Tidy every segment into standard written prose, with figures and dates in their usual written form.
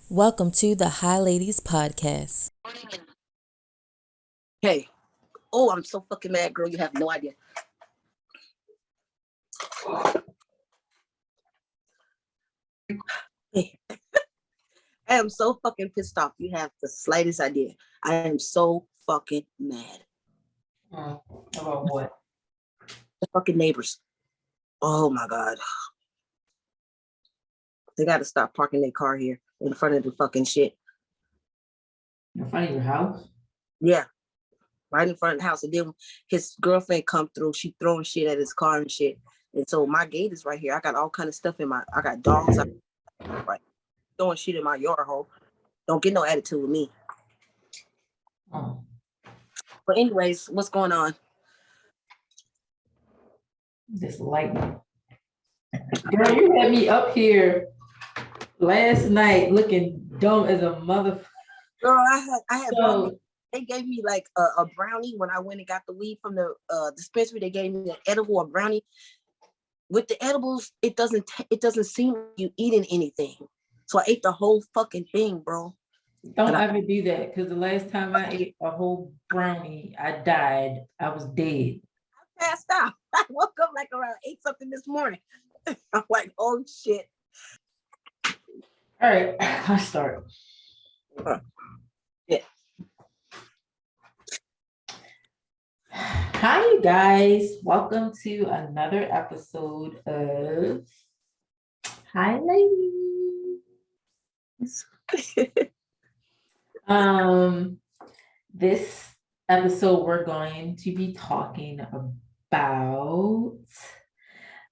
Welcome to the High Ladies Podcast. Hey, oh, I'm so fucking mad, girl. You have no idea. Hey, I am so fucking pissed off. You have the slightest idea. I am so fucking mad. About what? The fucking neighbors. Oh my God. They got to stop parking their car here in front of the fucking shit. In front of your house? Yeah, right in front of the house. And then his girlfriend come through. She throwing shit at his car and shit. And so my gate is right here. I got all kind of stuff I got dogs out, right, throwing shit in my yard hole. Don't get no attitude with me. Oh. But anyways, what's going on? This lightning. Girl, you had me up here last night looking dumb as a motherfucker. Girl, I had so, they gave me like a brownie when I went and got the weed from the dispensary. They gave me an edible, a brownie. With the edibles, it doesn't seem like you eating anything. So I ate the whole fucking thing, bro. Don't ever do that, because the last time I ate a whole brownie, I died. I was dead. I passed out. I woke up like around 8 something this morning. I'm like, oh shit. All right, I'll start. Yeah. Hi, you guys. Welcome to another episode of Hi Ladies. This episode, we're going to be talking about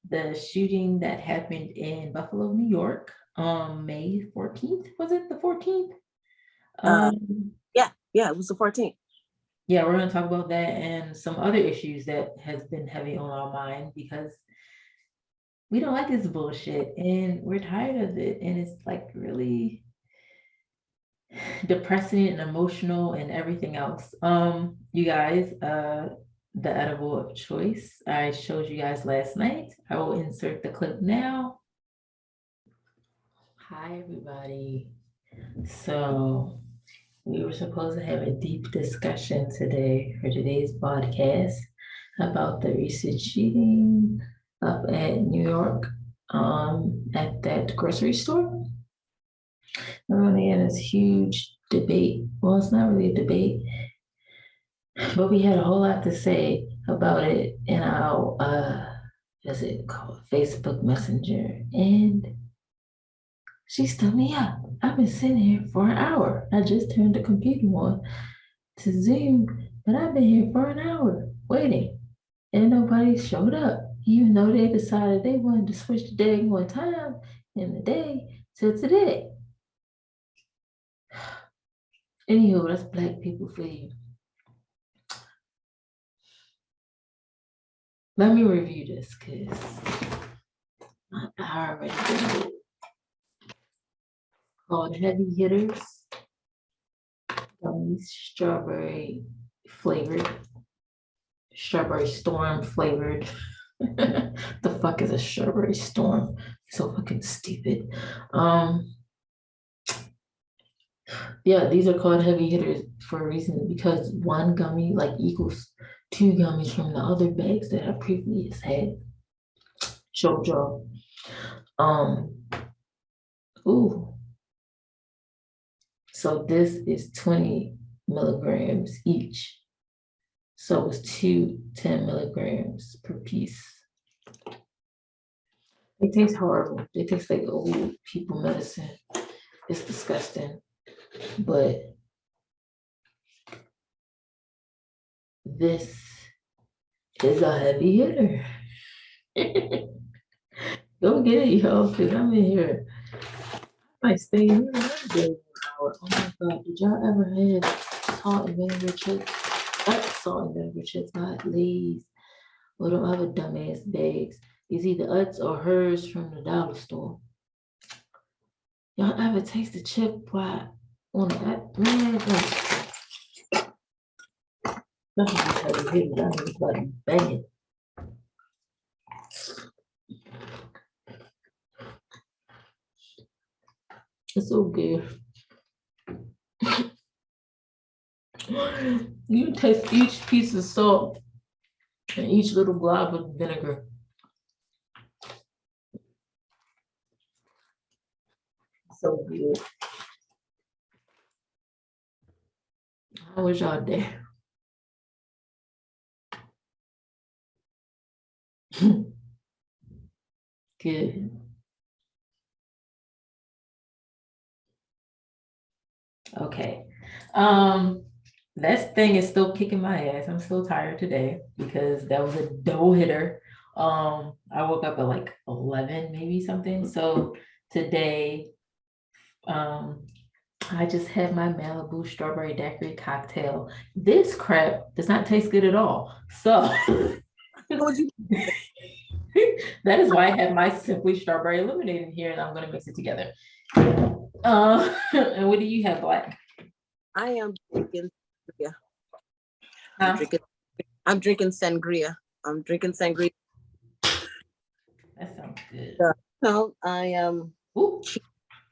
the shooting that happened in Buffalo, New York on May 14th. Was it the 14th? Yeah, it was the 14th. Yeah, we're going to talk about that and some other issues that has been heavy on our mind because we don't like this bullshit and we're tired of it. And it's like really depressing and emotional and everything else. You guys, the edible of choice I showed you guys last night. I will insert the clip now. Hi, everybody. So we were supposed to have a deep discussion today for today's podcast about the recent shooting up at New York at that grocery store. We're they had this huge debate. Well, it's not really a debate, but we had a whole lot to say about it in our what's it called, Facebook Messenger, and she stood me up. I've been sitting here for an hour. I just turned the computer on to Zoom, but I've been here for an hour waiting, and nobody showed up, even though they decided they wanted to switch the day one time in the day to today. Anywho, that's Black people for you. Let me review this because I already did it. Called Heavy Hitters. Gummies, strawberry flavored. Strawberry storm flavored. The fuck is a strawberry storm? So fucking stupid. Yeah, these are called heavy hitters for a reason because one gummy like equals 2 gummies from the other bags that I previously had. Showed y'all. Ooh. So this is 20 milligrams each. So it's 10 milligrams per piece. They taste horrible. They taste like old people medicine. It's disgusting. But this is a heavy hitter. Go get it, y'all, because I'm in here. I might stay here another day an hour. Oh my God, did y'all ever have salt and vinegar chips? That's salt and vinegar chips, not Lay's or them other dumbass bags. It's either Utz or hers from the dollar store. Y'all ever taste the chip while on the app? Man, nothing just heavy hitting. I was like, bang it. It's so good. You taste each piece of salt and each little glob of vinegar. So good. How was y'all day? Good. Okay. That thing is still kicking my ass. I'm still tired today because that was a double hitter. I woke up at like 11, maybe something. So today, I just had my Malibu strawberry daiquiri cocktail. This crap does not taste good at all. So that is why I have my simply strawberry lemonade in here, and I'm gonna mix it together. And what do you have, Black? I am drinking. Yeah, Huh? I'm drinking sangria. I'm drinking sangria. That sounds good. No, I am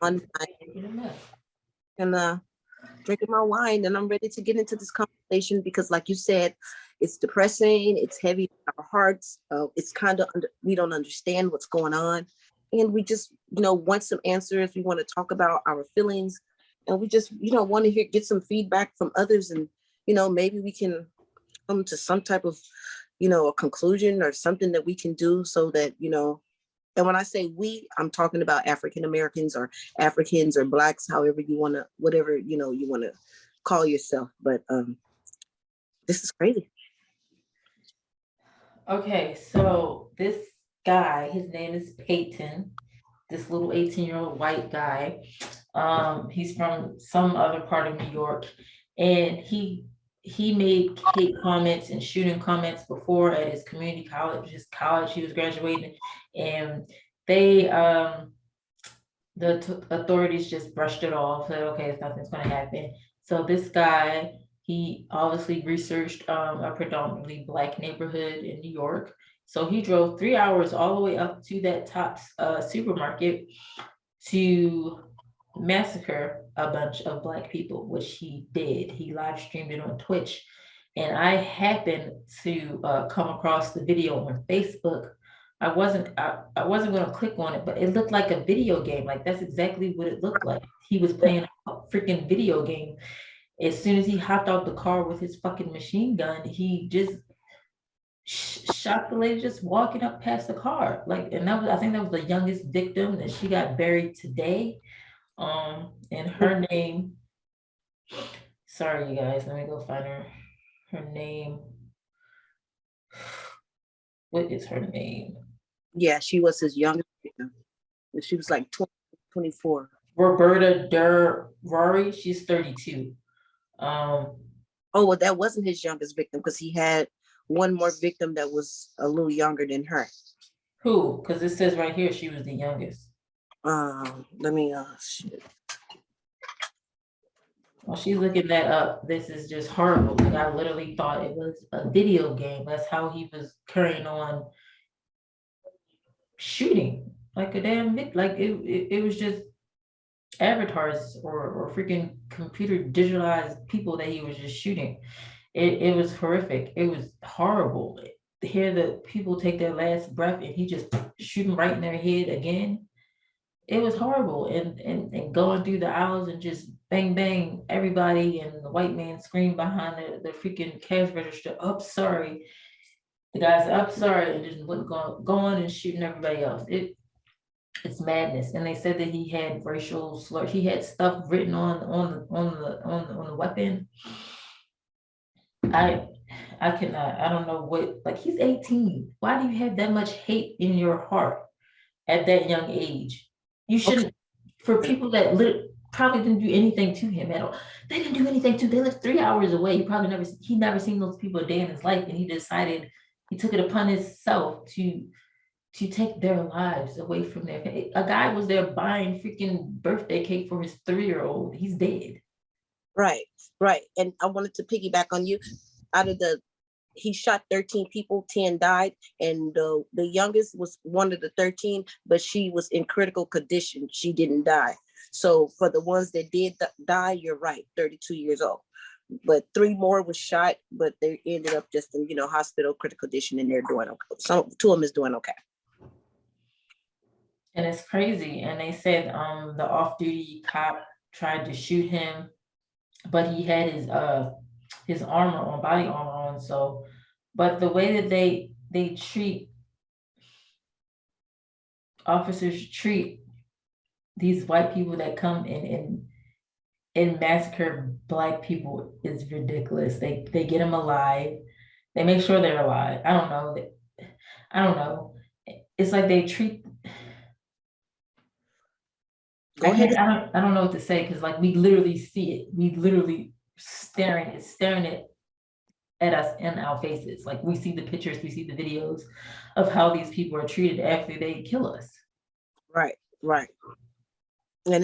on and drinking my wine, and I'm ready to get into this conversation because, like you said, it's depressing. It's heavy on our hearts. It's kind of we don't understand what's going on, and we just want some answers. We want to talk about our feelings, and we just want to get some feedback from others, and maybe we can come to some type of a conclusion or something that we can do so that and when I say we, I'm talking about African Americans or Africans or Blacks, however you want to, whatever, you want to call yourself. But this is crazy. Okay, so this guy, his name is Peyton, this little 18-year-old white guy. He's from some other part of New York, and he made hate comments and shooting comments before at his community college, his college he was graduating, and they the authorities just brushed it off, said, okay, nothing's going to happen. So this guy, he obviously researched a predominantly Black neighborhood in New York. So he drove 3 hours all the way up to that top supermarket to massacre a bunch of Black people, which he did. He live streamed it on Twitch. And I happened to come across the video on Facebook. I wasn't going to click on it, but it looked like a video game. Like that's exactly what it looked like. He was playing a freaking video game. As soon as he hopped out the car with his fucking machine gun, he just shot the lady just walking up past the car. Like, and I think that was the youngest victim, that she got buried today. And her name, sorry you guys, let me go find her name. What is her name? Yeah, she was his youngest victim. She was like 24. Roberta Rory, she's 32. Oh, well, that wasn't his youngest victim because he had one more victim that was a little younger than her. Who? Because it says right here she was the youngest. Let me shit. While she's looking that up, this is just horrible. Like I literally thought it was a video game. That's how he was carrying on shooting like a damn like it was just avatars or freaking computer digitalized people that he was just shooting. It was horrific. It was horrible. To hear the people take their last breath and he just shooting right in their head again. It was horrible. And going through the aisles and just bang bang everybody, and the white man screamed behind the freaking cash register, up sorry. The guy's up sorry, and just going and shooting everybody else. It's madness. And they said that he had racial slurs. He had stuff written on the weapon. I cannot. I don't know what. Like he's 18. Why do you have that much hate in your heart at that young age? You shouldn't. Okay. For people that probably didn't do anything to him at all. They didn't do anything to. They lived 3 hours away. He never seen those people a day in his life, and he took it upon himself to take their lives away from their family. A guy was there buying freaking birthday cake for his 3-year-old. He's dead. Right. And I wanted to piggyback on you. He shot 13 people, 10 died, and the youngest was one of the 13, but she was in critical condition. She didn't die. So for the ones that did die, you're right, 32 years old. but 3 more was shot, but they ended up just in, hospital critical condition, and they're doing okay. 2 of them is doing okay. And it's crazy. And they said the off-duty cop tried to shoot him, but he had his armor on, body armor on. So, but the way that they treat officers, treat these white people that come in and massacre Black people is ridiculous. They get them alive. They make sure they're alive. I don't know. It's like they treat. Go ahead. I don't know what to say, because like we literally see it. We literally staring it at us in our faces. Like we see the pictures, we see the videos of how these people are treated after they kill us. Right. And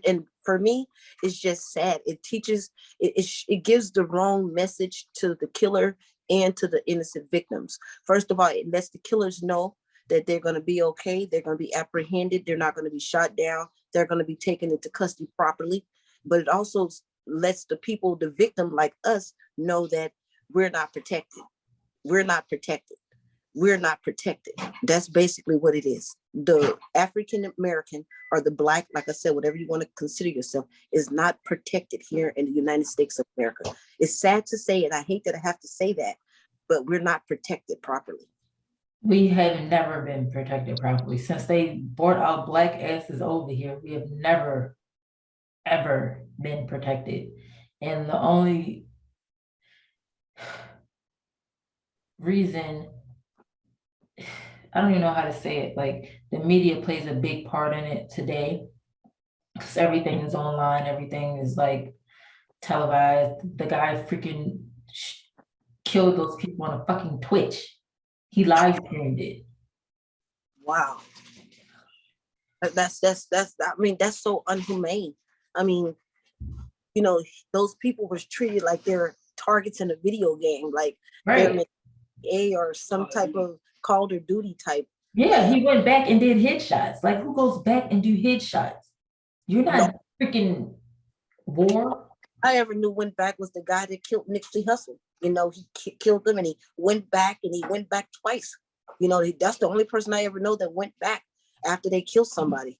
and for me, it's just sad. It teaches, it gives the wrong message to the killer and to the innocent victims. First of all, it lets the killers know that they're going to be okay. They're going to be apprehended. They're not going to be shot down. They're going to be taken into custody properly. But it also lets the people, the victim like us, know that we're not protected. We're not protected. We're not protected. That's basically what it is. The African American or the Black, like I said, whatever you want to consider yourself, is not protected here in the United States of America. It's sad to say, and I hate that I have to say that, but we're not protected properly. We have never been protected properly. Since they brought our Black asses over here, we have never, ever been protected. And the only reason, I don't even know how to say it, like the media plays a big part in it today, because everything is online, everything is like televised. The guy freaking killed those people on a fucking Twitch. He live streamed it. Wow. That's so unhumane. I mean, those people was treated like they're targets in a video game, like they're Right. A or some type of Call of Duty type. Yeah, he went back and did headshots. Like, who goes back and do headshots? You're not freaking war. I ever knew went back was the guy that killed Nipsey Hussle. He killed him, and he went back twice. That's the only person I ever know that went back after they killed somebody,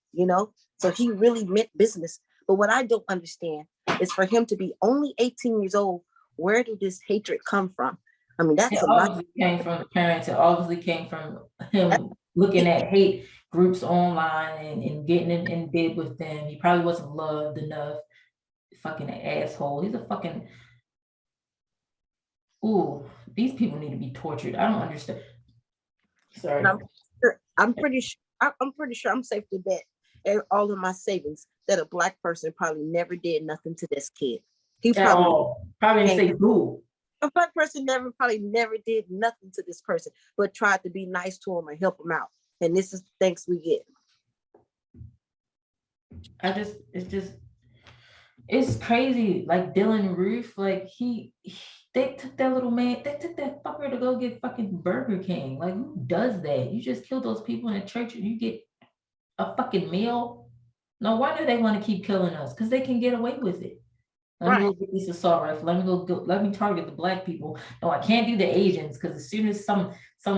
so he really meant business. But what I don't understand is for him to be only 18 years old, where did this hatred come from? I mean, that's It a lot. obviously came from the parents. It obviously came from him looking at hate groups online and getting in bed with them. He probably wasn't loved enough. Fucking asshole. He's a fucking. Ooh, these people need to be tortured. I don't understand. Sorry. I'm pretty sure I'm safe to bet all of my savings that a Black person probably never did nothing to this kid. He probably didn't say boo. A Black person probably never did nothing to this person, but tried to be nice to him and help him out. And this is the thanks we get. It's crazy. Like Dylan Roof, like they took that little man, they took that fucker to go get fucking Burger King. Like, who does that? You just kill those people in a church and you get a fucking meal? No wonder they want to keep killing us, because they can get away with it. Let me go get this assault rifle. Let me target the Black people. No, I can't do the Asians, because as soon as some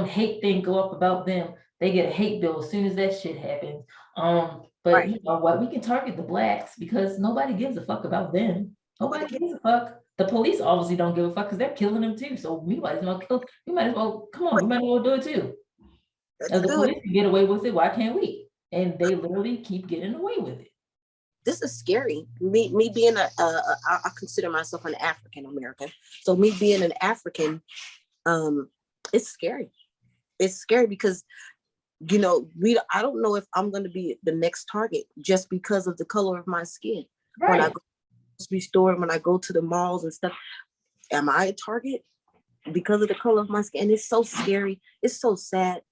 hate thing go up about them, they get a hate bill as soon as that shit happens. But you know what? We can target the Blacks because nobody gives a fuck about them. Nobody gives a fuck. The police obviously don't give a fuck because they're killing them too. So we might as well do it too. If the police can get away with it, why can't we? And they literally keep getting away with it. This is scary. Me being I consider myself an African American. So me being an African, it's scary. It's scary because, I don't know if I'm going to be the next target just because of the color of my skin. Right. When I go to the grocery store, when I go to the malls and stuff, am I a target because of the color of my skin? And it's so scary. It's so sad.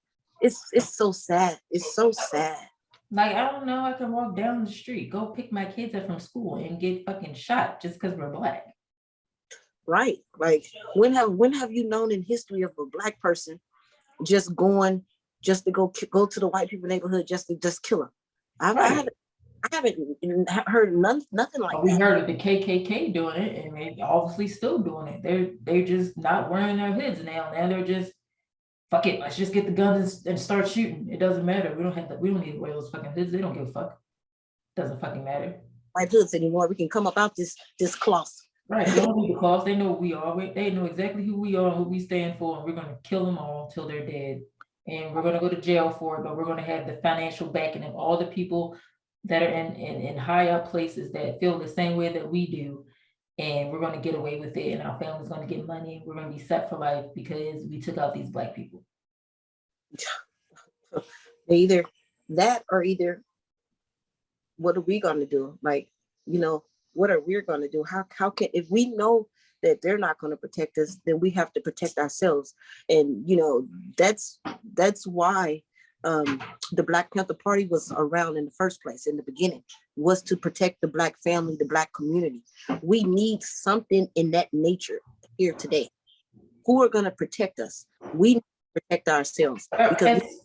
It's so sad. It's so sad. Like, I don't know, I can walk down the street, go pick my kids up from school and get fucking shot just because we're Black. Right. Like, when have you known in history of a Black person just to go to the white people neighborhood just to kill them? I I haven't heard nothing like We that. heard of the KKK doing it, and they obviously still doing it. They're just not wearing their hoods now. Now they're just, fuck it, let's just get the guns and start shooting. It doesn't matter. We don't need to wear those fucking hoods. They don't give a fuck. Doesn't fucking matter. White hoods anymore. We can come up out this cloth. Right. They don't need the cloth. They know who we are. They know exactly who we are and what we stand for, and we're gonna kill them all until they're dead. And we're gonna go to jail for it, but we're gonna have the financial backing of all the people that are in high up places that feel the same way that we do. And we're gonna get away with it, and our family's gonna get money. We're gonna be set for life because we took out these Black people. Either that or either what are we going to do? Like, what are we going to do? How can, if we know that they're not going to protect us, then we have to protect ourselves. And, that's why the Black Panther Party was around in the first place, in the beginning, was to protect the Black family, the Black community. We need something in that nature here today. Who are going to protect us? We protect ourselves.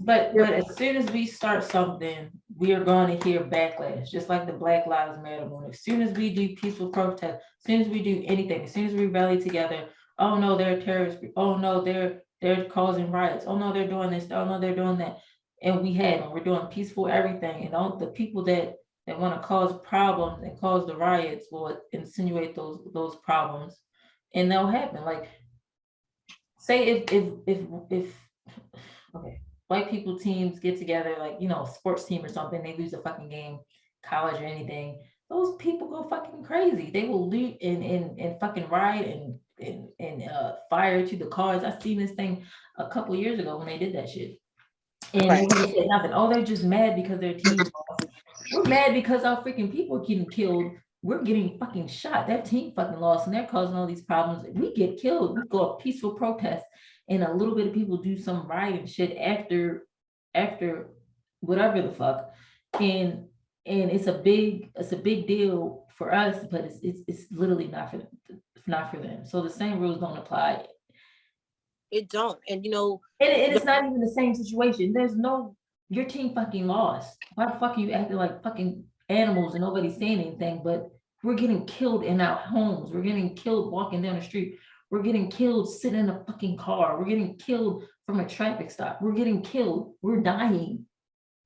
But as soon as we start something, we are going to hear backlash, just like the Black Lives Matter movement. As soon as we do peaceful protest, as soon as we do anything, as soon as we rally together, oh no, they're terrorists. Oh no, they're causing riots. Oh no, they're doing this. Oh no, they're doing that. And we're doing peaceful everything. And all the people that want to cause problems and cause the riots will insinuate those problems, and they'll happen. Like, say if okay, white people teams get together, like, sports team or something, they lose a fucking game, college or anything, those people go fucking crazy. They will loot and fucking riot and fire to the cars. I seen this thing a couple years ago when they did that shit. And nobody said nothing. Oh, they're just mad because their team lost. We're mad because our freaking people are getting killed. We're getting fucking shot. That team fucking lost, and they're causing all these problems. We get killed. We go a peaceful protest, and a little bit of people do some rioting shit after whatever the fuck, and it's a big deal for us, but it's literally not for them. So the same rules don't apply. It don't, and and it's not even the same situation. There's no, your team fucking lost. Why the fuck are you acting like fucking animals and nobody's saying anything? But we're getting killed in our homes. We're getting killed walking down the street. We're getting killed sitting in a fucking car. We're getting killed from a traffic stop. We're getting killed. We're dying.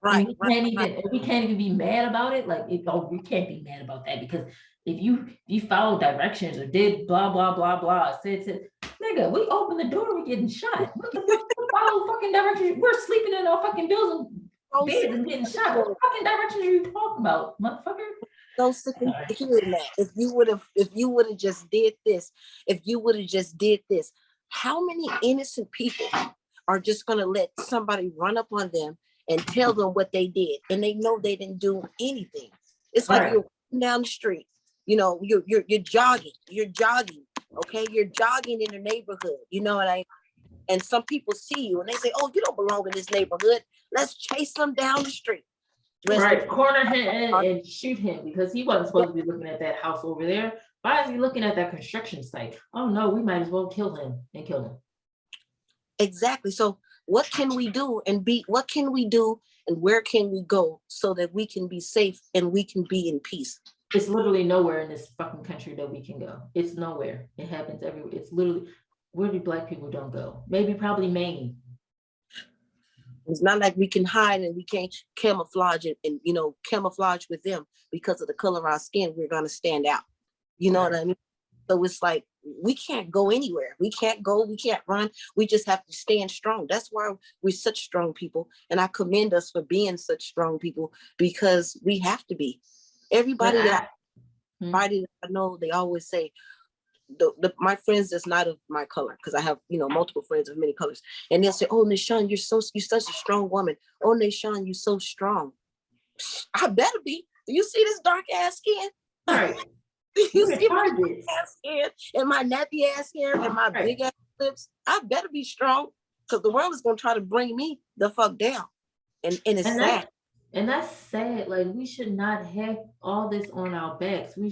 Right. We can't even be mad about it. Like, we can't be mad about that, because if you follow directions or did blah blah blah blah, said nigga, we open the door, we're getting shot. What the fuck? Follow fucking directions. We're sleeping in our fucking building beds and getting shot. What fucking directions are you talking about, motherfucker? So sick of hearing that. If you would have just did this, how many innocent people are just gonna let somebody run up on them and tell them what they did, and they know they didn't do anything? It's like you're walking down the street, you're jogging, okay, you're jogging in the neighborhood, and some people see you and they say, oh, you don't belong in this neighborhood, let's chase them down the street. Corner him and shoot him, because he wasn't supposed to be looking at that house over there. Why is he looking at that construction site? Oh no, we might as well kill him. Exactly. So what can we do and where can we go so that we can be safe and we can be in peace? It's literally nowhere in this fucking country that we can go. It's nowhere. It happens everywhere. It's literally, where do Black people don't go? Maybe probably Maine. It's not like we can hide and we can't camouflage and camouflage with them because of the color of our skin. We're going to stand out. You know what I mean? So it's like, we can't go anywhere. We can't run. We just have to stand strong. That's why we're such strong people. And I commend us for being such strong people, because we have to be. Everybody that I know, they always say, my friends that's not of my color, because I have multiple friends of many colors, and they'll say, oh, Nishan, you're such a strong woman. Oh, Nishan, you're so strong. I better be. Do you see this dark ass skin? Right. Do you see my dark ass skin and my nappy ass hair and my big ass lips? I better be strong, because the world is going to try to bring me the fuck down, and it's sad. And that's sad. Like, we should not have all this on our backs. We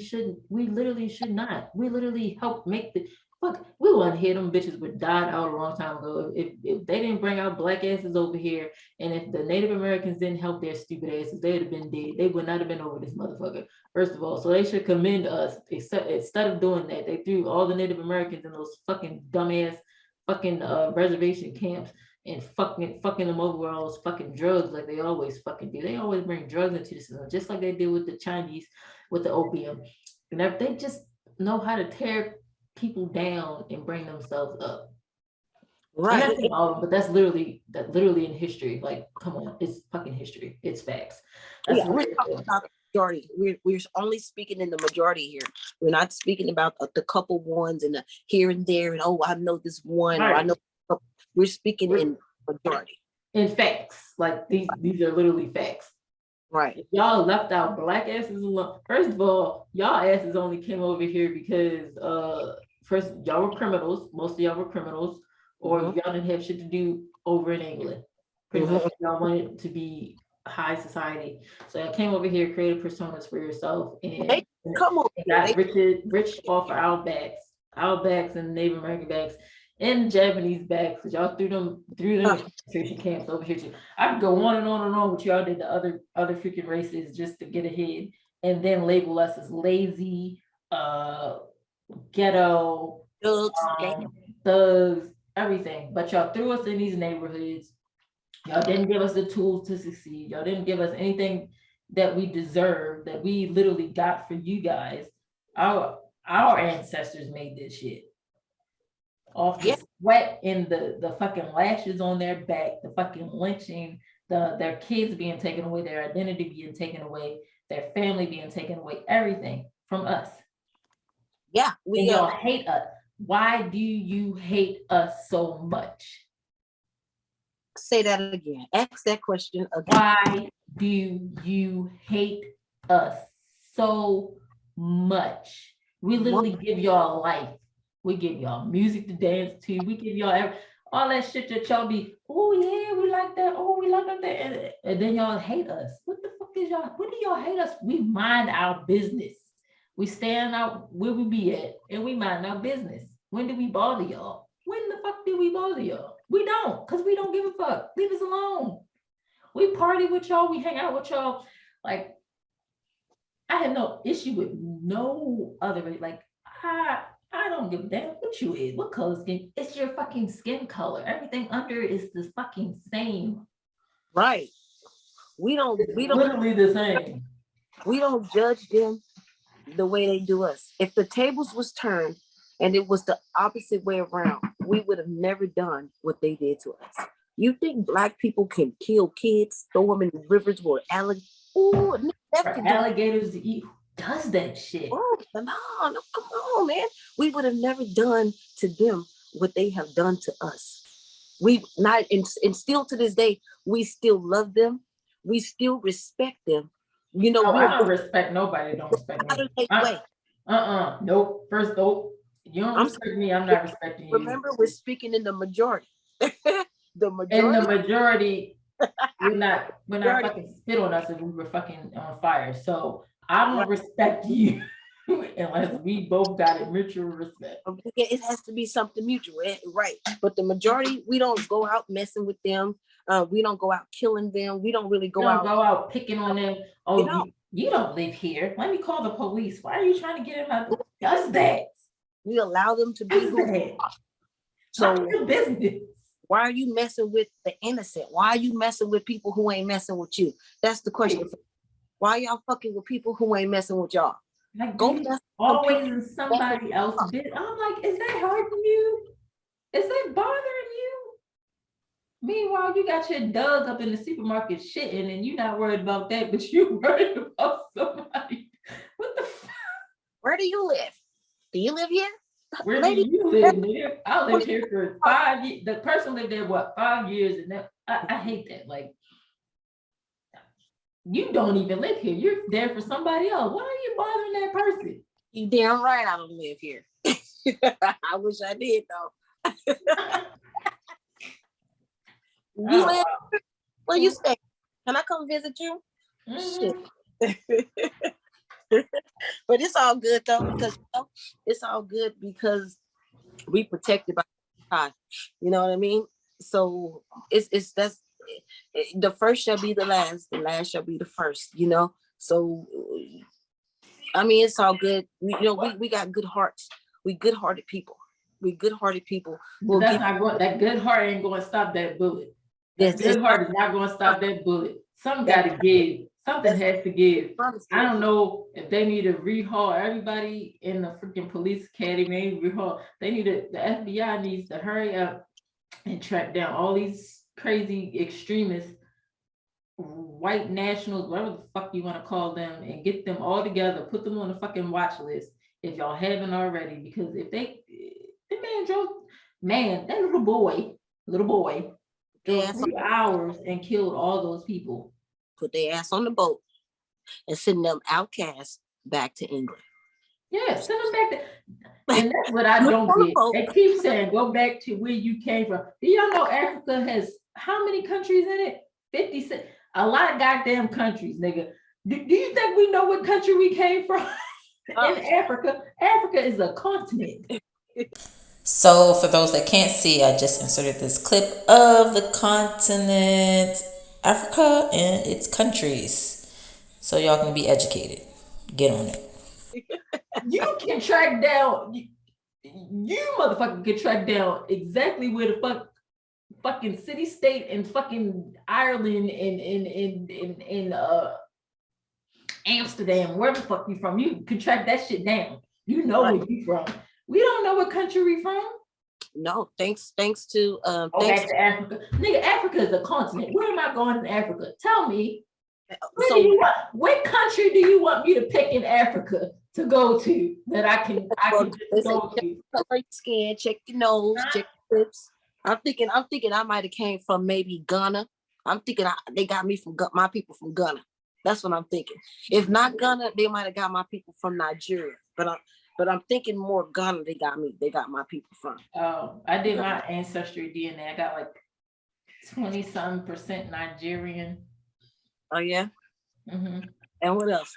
literally should not. We literally help make fuck, we wouldn't hear them bitches would died out a long time ago. If they didn't bring out black asses over here, and if the Native Americans didn't help their stupid asses, they'd have been dead. They would not have been over this motherfucker, first of all. So they should commend us. Instead of doing that, they threw all the Native Americans in those fucking dumbass fucking reservation camps and fucking them over with all those fucking drugs like they always fucking do. They always bring drugs into the system, just like they did with the Chinese with the opium. And they just know how to tear people down and bring themselves up. Right. I'm not saying all of them, but that's literally in history. Like, come on, it's fucking history. It's facts. That's we're talking about the majority. We're only speaking in the majority here. We're not speaking about the couple ones and the here and there and I know this one or I know. We're speaking in majority. In facts, like these are literally facts. Right. If y'all left out black asses alone. First of all, y'all asses only came over here because first y'all were criminals. Most of y'all were criminals, or y'all didn't have shit to do over in England. Pretty much y'all wanted to be high society. So y'all came over here, created personas for yourself, and got rich off of our backs and Native American backs. And Japanese backs, because y'all threw them in concentration camps over here too. I could go on and on and on with y'all did the other freaking races just to get ahead, and then label us as lazy, ghetto, thugs, everything. But y'all threw us in these neighborhoods. Y'all didn't give us the tools to succeed. Y'all didn't give us anything that we deserve, that we literally got for you guys. Our ancestors made this shit. Off the sweat and the fucking lashes on their back, the fucking lynching, their kids being taken away, their identity being taken away, their family being taken away, everything from us. Yeah, and y'all hate us. Why do you hate us so much? Say that again. Ask that question again. Why do you hate us so much? We literally give y'all life. We give y'all music to dance to. We give y'all all that shit that y'all be, oh yeah, we like that. Oh, we like that. And then y'all hate us. What the fuck is y'all? When do y'all hate us? We mind our business. We stand out where we be at and we mind our business. When do we bother y'all? When the fuck did we bother y'all? We don't, because we don't give a fuck. Leave us alone. We party with y'all. We hang out with y'all. Like, I have no issue with no other race. Like, I don't give a damn what you is. What color skin? It's your fucking skin color. Everything under is the fucking same. Right. We don't literally the same. We don't judge them the way they do us. If the tables was turned and it was the opposite way around, we would have never done what they did to us. You think black people can kill kids, throw them in rivers or alligators? Ooh, alligators to eat. Does that shit? Oh, no, come on, man. We would have never done to them what they have done to us. We not, and still to this day, we still love them. We still respect them. You know, I don't respect nobody. Don't respect me. Nope. First, nope. You don't respect me. I'm not respecting you. Remember, we're speaking in the majority. The majority, we're not fucking spit on us if we were fucking on fire. So I don't respect you unless we both got it mutual respect. It has to be something mutual, right? But the majority, we don't go out messing with them. We don't go out killing them. We don't really go out picking on them. Oh, you don't live here. Let me call the police. Why are you trying to get him out? Does that? We allow them to be who they are. So your business. Why are you messing with the innocent? Why are you messing with people who ain't messing with you? That's the question. Why y'all fucking with people who ain't messing with y'all? Like, go mess always in somebody else's business. I'm like, is that hurting you? Is that bothering you? Meanwhile, you got your dog up in the supermarket shitting and you're not worried about that, but you're worried about somebody. What the fuck? Where do you live? Do you live here? Where do you live, nigga? I lived here for 5 years. The person lived there, 5 years? And that, I hate that. Like, you don't even live here. You're there for somebody else. Why are you bothering that person? You damn right I don't live here. I wish I did, though. You live? Where you stay? Can I come visit you? Shit. But it's all good though, because it's all good because We protected by God. You know what I mean? So it's that's the first shall be the last shall be the first, you know. So I mean, it's all good. We got good hearts. We good-hearted people. We good-hearted people. But that's not going. That good heart ain't going to stop that bullet. That good heart is not going to stop that bullet. Something got to give. Something has to give. I don't know if they need to rehaul everybody in the freaking police academy. They need to. The FBI needs to hurry up and track down all these crazy extremists, white nationals, whatever the fuck you want to call them, and get them all together, put them on the fucking watch list if y'all haven't already. Because if that little boy drove 3 hours and killed all those people. Put their ass on the boat and send them outcasts back to England. Yeah, send them back to, and that's what I don't get. They keep saying go back to where you came from. Do y'all know Africa has how many countries in it? 56. A lot of goddamn countries, nigga. Do you think we know what country we came from? In Africa? Africa is a continent. So for those that can't see, I just inserted this clip of the continent Africa and its countries. So y'all can be educated. Get on it. You can track down, you motherfucker can track down exactly where the fucking city state and fucking Ireland and in Amsterdam, where the fuck you from, you can track that shit down. You know where you from. We don't know what country we from. No, thanks to back to Africa. Nigga, Africa is a continent. Where am I going in Africa? Tell me. What country do you want me to pick in Africa to go to that I can just go to? Color your skin, check your nose, check your lips. I'm thinking I might have came from maybe Ghana. I'm thinking they got me from my people from Ghana. That's what I'm thinking. If not Ghana, they might have got my people from Nigeria. But I'm thinking more Ghana. They got my people from. Oh, I did my ancestry DNA. I got like 20-something% Nigerian. Oh yeah. Mm-hmm. And what else?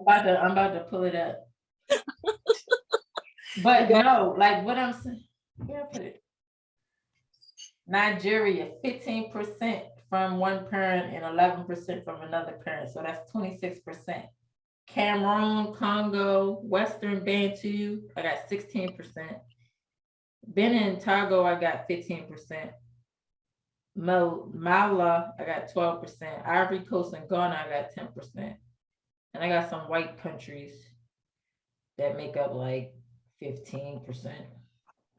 I'm about to pull it up. But no, like what I'm saying. Where I put it? Nigeria, 15% from one parent and 11% from another parent. So that's 26%. Cameroon, Congo, Western Bantu, I got 16%. Benin and Togo, I got 15%. Mala, I got 12%. Ivory Coast and Ghana, I got 10%. And I got some white countries that make up like 15%.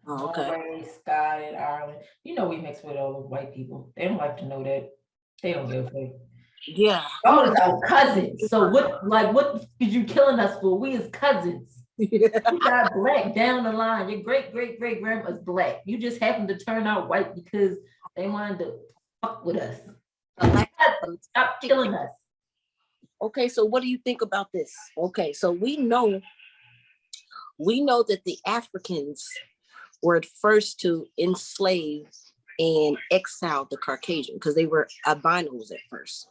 Oh, okay. Norway, Scotland, Ireland. You know we mix with all the white people. They don't like to know that. They don't give a fuck. Yeah. Y'all is our cousins. So what is you killing us for? We is cousins. You got black down the line. Your great grandma's black. You just happen to turn out white because they wanted to fuck with us. Stop killing us. Okay, so what do you think about this? Okay, so we know that the Africans were first to enslave and exile the Caucasian because they were albinos at first.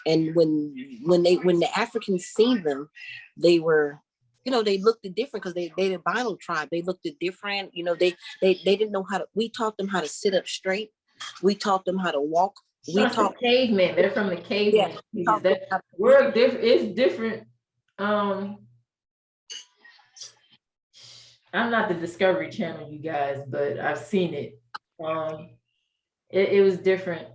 And when the Africans seen them, they were, they looked different because they the albino tribe. They looked different. They didn't know how to. We taught them how to sit up straight. We taught them how to walk. We taught cavemen. They're from the cavemen. Yeah, that word is different. I'm not the Discovery Channel, you guys, but I've seen it. It was different.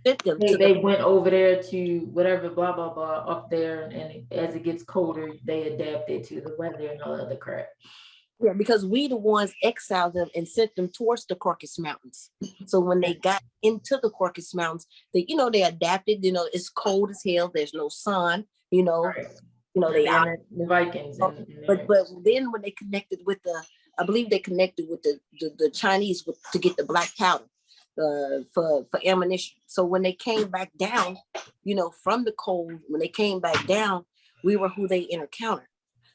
They went over there to whatever, blah, blah, blah, up there. And as it gets colder, they adapted to the weather and all other crap. Yeah, because we the ones exiled them and sent them towards the Caucasus Mountains. So when they got into the Caucasus Mountains, they adapted. It's cold as hell. There's no sun. Right. The Vikings. But then when they connected with I believe they connected with the Chinese to get the black powder for ammunition. So when they came back down, from the cold, when they came back down, we were who they encountered.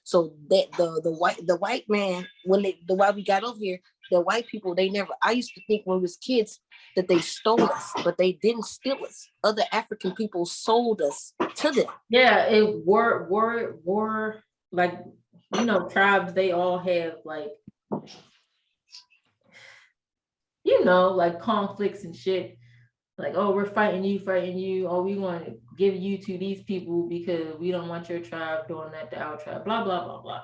So that the white man, while we got over here, the white people, I used to think when we was kids that they stole us, but they didn't steal us. Other African people sold us to them. Yeah, it were like you know, tribes, they all have like, you know, like conflicts and shit. Like, oh, we're fighting you. Oh, we want to give you to these people because we don't want your tribe doing that to our tribe, blah, blah, blah, blah.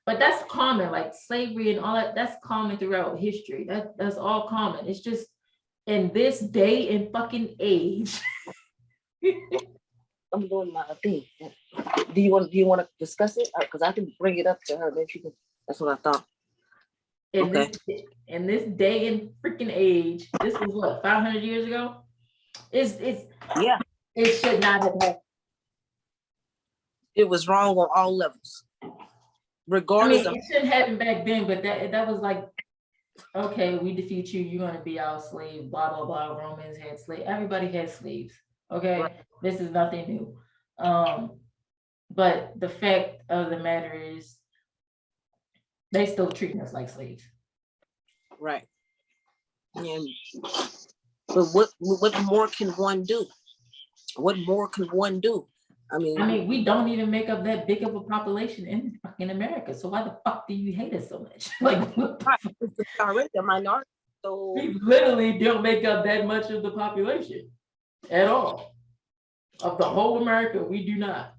But that's common, like slavery and all that, that's common throughout history. That's all common. It's just in this day and fucking age. I'm doing my thing. Do you want to discuss it? Because I can bring it up to her. Then she can. That's what I thought. In this day and freaking age, this was what, 500 years ago? It's Yeah. It should not have happened. It was wrong on all levels. Regardless it shouldn't happen back then, but that was like, okay, we defeat you, you're gonna be our slave, blah blah blah. Romans had slaves, everybody had slaves. Okay, right. This is nothing new. But the fact of the matter is, they still treating us like slaves. Right. And but what more can one do? What more can one do? I mean, we don't even make up that big of a population in America. So why the fuck do you hate us so much? Like, it's already a minority. So we literally don't make up that much of the population at all. Of the whole America, we do not.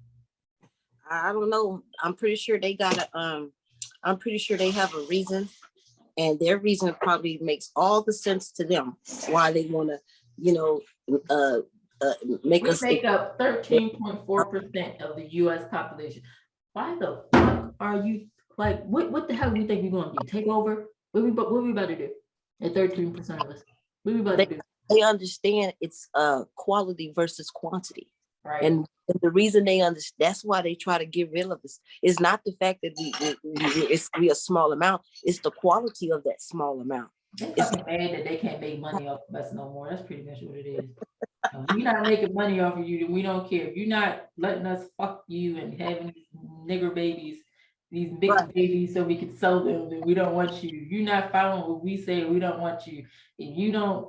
I don't know. I'm pretty sure they got I'm pretty sure they have a reason, and their reason probably makes all the sense to them why they want to, you know, make us make up 13.4% of the U.S. population. Why the fuck are you like? What the hell do you think we're going to do? Take over? What we about to do? At 13% of us, what we about to do? They understand it's quality versus quantity. Right. And the reason they understand, that's why they try to get rid of this. It's not the fact that we a small amount. It's the quality of that small amount. It's fucking bad that they can't make money off of us no more. That's pretty much what it is. We're not making money off of you, then we don't care. If you're not letting us fuck you and having these nigger babies, these mixed babies, so we can sell them, then we don't want you. If you're not following what we say, we don't want you. If you don't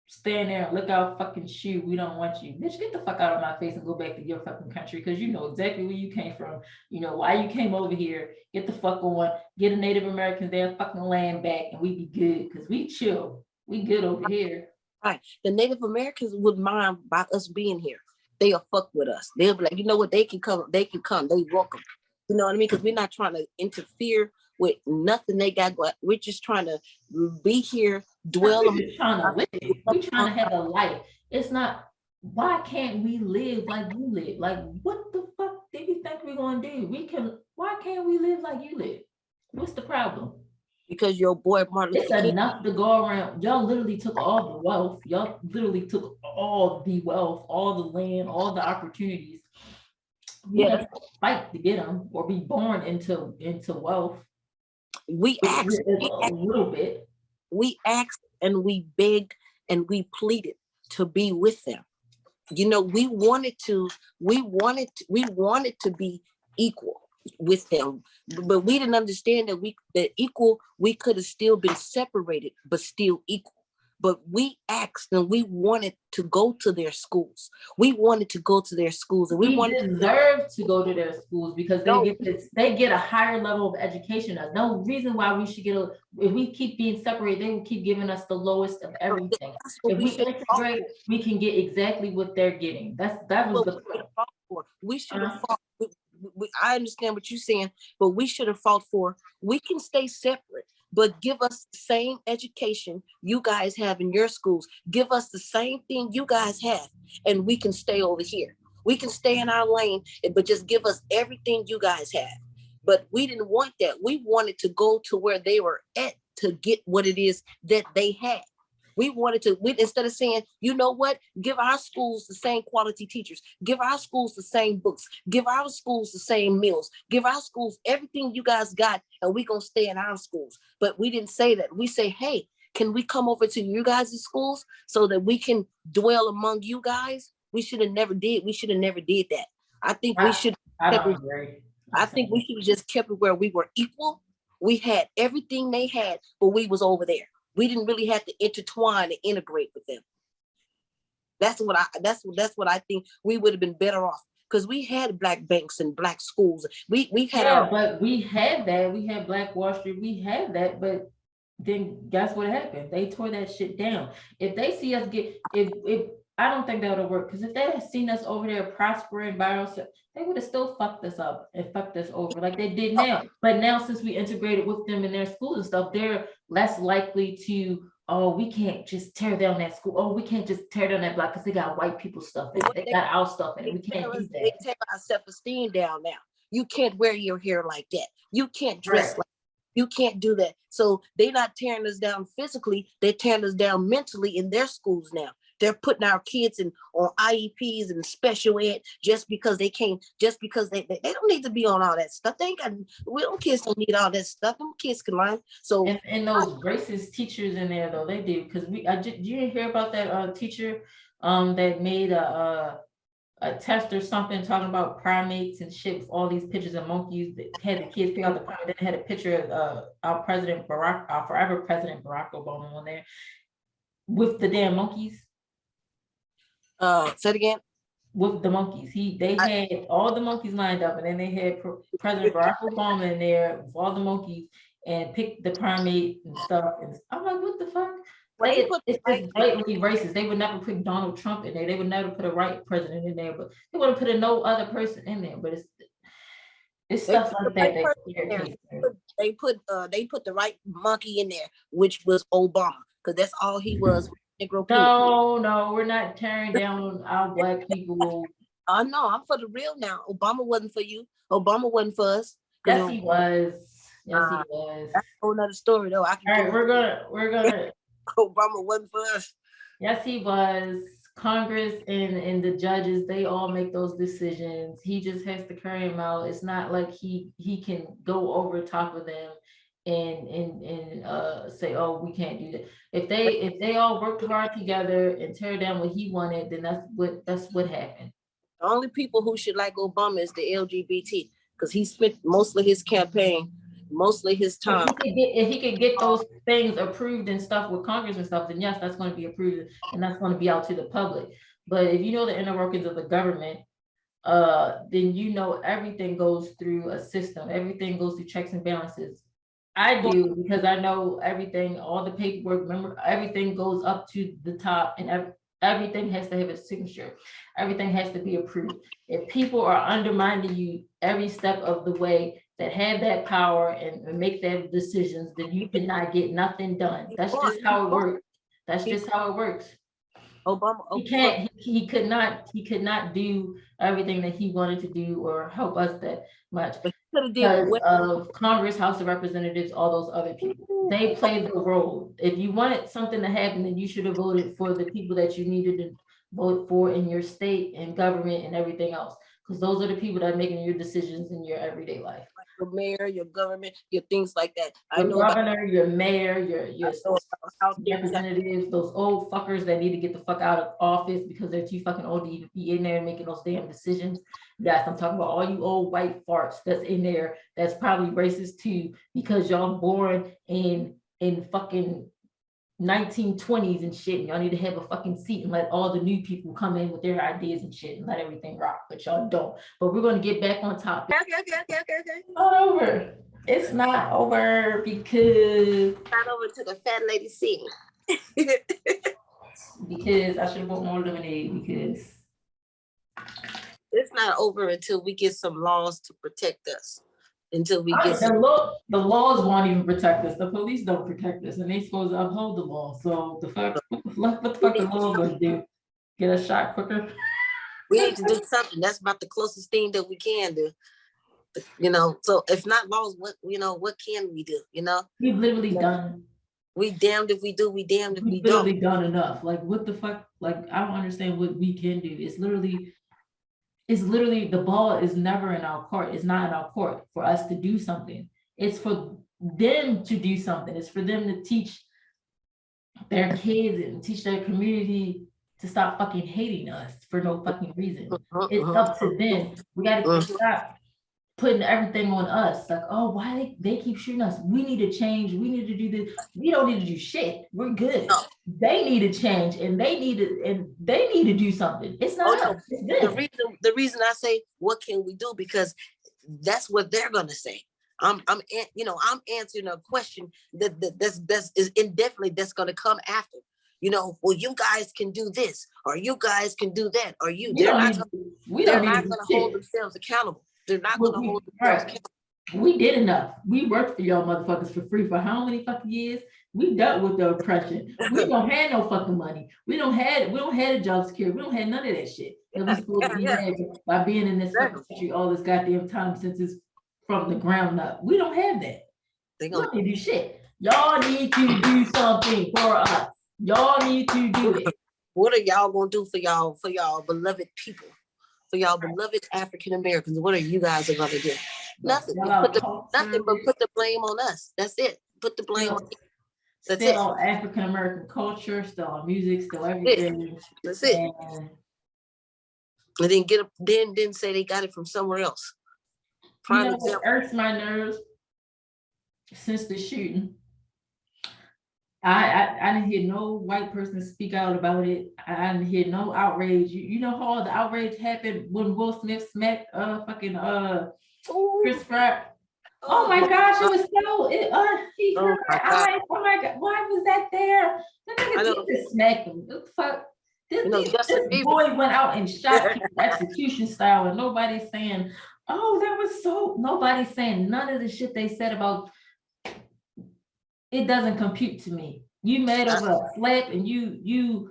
stand there and look our fucking shoe, we don't want you. Bitch, get the fuck out of my face and go back to your fucking country, because you know exactly where you came from. You know why you came over here. Get the fuck on. Get a Native Americans their fucking land back, and we be good, because we chill. We good over here. Right. The Native Americans would mind by us being here. They'll fuck with us. They'll be like, you know what, they can come. They welcome. You know what I mean? Because we're not trying to interfere with nothing they got going. We're just trying to be here, dwell. We're just trying to live. We're trying to have a life. It's not, why can't we live like you live? Like, what the fuck do you think we're going to do? Why can't we live like you live? What's the problem? Because your boy Martin Luther King, enough to go around. Y'all literally took all the wealth. Y'all literally took all the wealth, all the land, all the opportunities. We have to fight to get them, or be born into wealth. We asked a little bit. We asked and we begged and we pleaded to be with them. You know, we wanted to be equal with them, but we didn't understand that equal, we could have still been separated, but still equal. But we asked and we wanted to go to their schools. We wanted to go to their schools, and we deserve to go to their schools because they get a higher level of education. There's no reason why we should if we keep being separated, they will keep giving us the lowest of everything. If we integrate, we can get exactly what they're getting. That was the point. We should have fought. I understand what you're saying, but we should have fought for, we can stay separate, but give us the same education you guys have in your schools. Give us the same thing you guys have, and we can stay over here. We can stay in our lane, but just give us everything you guys have. But we didn't want that. We wanted to go to where they were at to get what it is that they had. We wanted to, instead of saying, you know what, give our schools the same quality teachers, give our schools the same books, give our schools the same meals, give our schools everything you guys got, and we're going to stay in our schools. But we didn't say that. We say, hey, can we come over to you guys' schools so that we can dwell among you guys? We should have never did. We should have never did that. I think we should. I think we should have just kept it where we were equal. We had everything they had, but we was over there. We didn't really have to intertwine and integrate with them. That's what I think we would have been better off, because we had black banks and black schools. We've had yeah, but we had that. We had Black Wall Street. We had that, but then guess what happened? They tore that shit down. If they see us get, if I don't think that'll work, because if they had seen us over there prospering by ourselves, they would have still fucked us up and fucked us over like they did now. But now, since we integrated with them in their schools and stuff, they're less likely to. Oh, we can't just tear down that school. Oh, we can't just tear down that block because they got white people stuff in it. They got our stuff in it. We can't do that. They tear our self-esteem down now. You can't wear your hair like that. You can't dress like you can't do that. So they're not tearing us down physically. They're tearing us down mentally in their schools now. They're putting our kids on IEPs and special ed just because they can't, just because they don't need to be on all that stuff. They ain't got, kids don't need all that stuff. Them kids can learn. So and those racist teachers in there though, they do, because you didn't hear about that teacher that made a test or something talking about primates and shit with all these pictures of monkeys that had the kids pick out the primate. Then had a picture of our forever President Barack Obama on there with the damn monkeys. Say it again. With the monkeys, they had all the monkeys lined up, and then they had President Barack Obama in there with all the monkeys and picked the primate and stuff. And I'm like, what the fuck? It's just blatantly racist. They would never put Donald Trump in there. They would never put a white president in there, but they wouldn't put no other person in there. But it's stuff like that. They put the right monkey in there, which was Obama, because that's all he was. No, we're not tearing down our black people. No, I'm for the real now. Obama wasn't for you. Obama wasn't for us. Yes, he was. Yes, he was. That's a whole nother story, though. All right, we're gonna. Obama wasn't for us. Yes, he was. Congress and the judges, they all make those decisions. He just has to carry them out. It's not like he can go over top of them and say, oh, we can't do that. If they all worked hard together and tear down what he wanted, then that's what happened. The only people who should like Obama is the LGBT, because he spent most of his campaign, mostly his time. If he could get those things approved and stuff with Congress and stuff, then yes, that's going to be approved and that's going to be out to the public. But if you know the inner workings of the government, then you know everything goes through a system. Everything goes through checks and balances. I do, because I know everything, all the paperwork, remember, everything goes up to the top, and everything has to have a signature. Everything has to be approved. If people are undermining you every step of the way that have that power and make their decisions, then you cannot get nothing done. That's just how it works. That's just how it works. Obama. He could not do everything that he wanted to do or help us that much because of Congress, House of Representatives, all those other people. They played the role. If you wanted something to happen, then you should have voted for the people that you needed to vote for in your state and government and everything else, because those are the people that are making your decisions in your everyday life. Your mayor, your government, your things like that. Your governor, your mayor, your house representatives, those old fuckers that need to get the fuck out of office because they're too fucking old to even be in there making those damn decisions. Yes, I'm talking about all you old white farts that's in there that's probably racist too, because y'all born in fucking 1920s and shit, and y'all need to have a fucking seat and let all the new people come in with their ideas and shit and let everything rock, but y'all don't. But we're going to get back on topic. Okay. Not over. It's not over because not over to the fat lady scene. Because I should have bought more lemonade, because it's not over until we get some laws to protect us. Until we get the laws won't even protect us. The police don't protect us, and they supposed to uphold the law. So the fuck, what the fuck the law gonna do? Get us shot quicker? We need to do something. That's about the closest thing that we can do. You know, so if not laws, what can we do? You know, we've literally done. We damned if we do. We damned if we don't. We've literally done enough. Like what the fuck? Like I don't understand what we can do. It's literally the ball is never in our court. It's not in our court for us to do something. It's for them to do something. It's for them to teach their kids and teach their community to stop fucking hating us for no fucking reason. It's up to them. We gotta stop putting everything on us. Like, oh, why they keep shooting us? We need to change. We need to do this. We don't need to do shit. We're good. No. They need to change, and they need to do something. It's not us. It's them. The reason I say what can we do, because that's what they're gonna say. I'm answering a question that's is indefinitely that's gonna come after. Well, you guys can do this, or you guys can do that, or they're not gonna hold themselves accountable. They're not gonna hold themselves accountable. We did enough. We worked for y'all motherfuckers for free for how many fucking years? We dealt with the oppression. We don't have no fucking money. We don't have a job security. We don't have none of that shit that we supposed to be having by being in this fucking country all this goddamn time since it's from the ground up. We don't have that. We don't need to do shit. Y'all need to do something for us. Y'all need to do it. What are y'all gonna do for y'all beloved people? For y'all beloved African Americans, what are you guys gonna do? Nothing. Nothing but put the blame on us. That's it. Put the blame on you. That's still on African American culture, still on music, still everything. That's it. And then say they got it from somewhere else. It irks my nerves since the shooting. I didn't hear no white person speak out about it. I didn't hear no outrage. You know how the outrage happened when Will Smith smacked Chris Pratt. Oh my gosh, it was so he hurt her eyes. Oh my god, why was that there? That nigga just smacked him. What the fuck? This boy went out and shot execution style, and nobody's saying, oh, that was so. Nobody's saying none of the shit they said about. It doesn't compute to me. You made over a slap, and you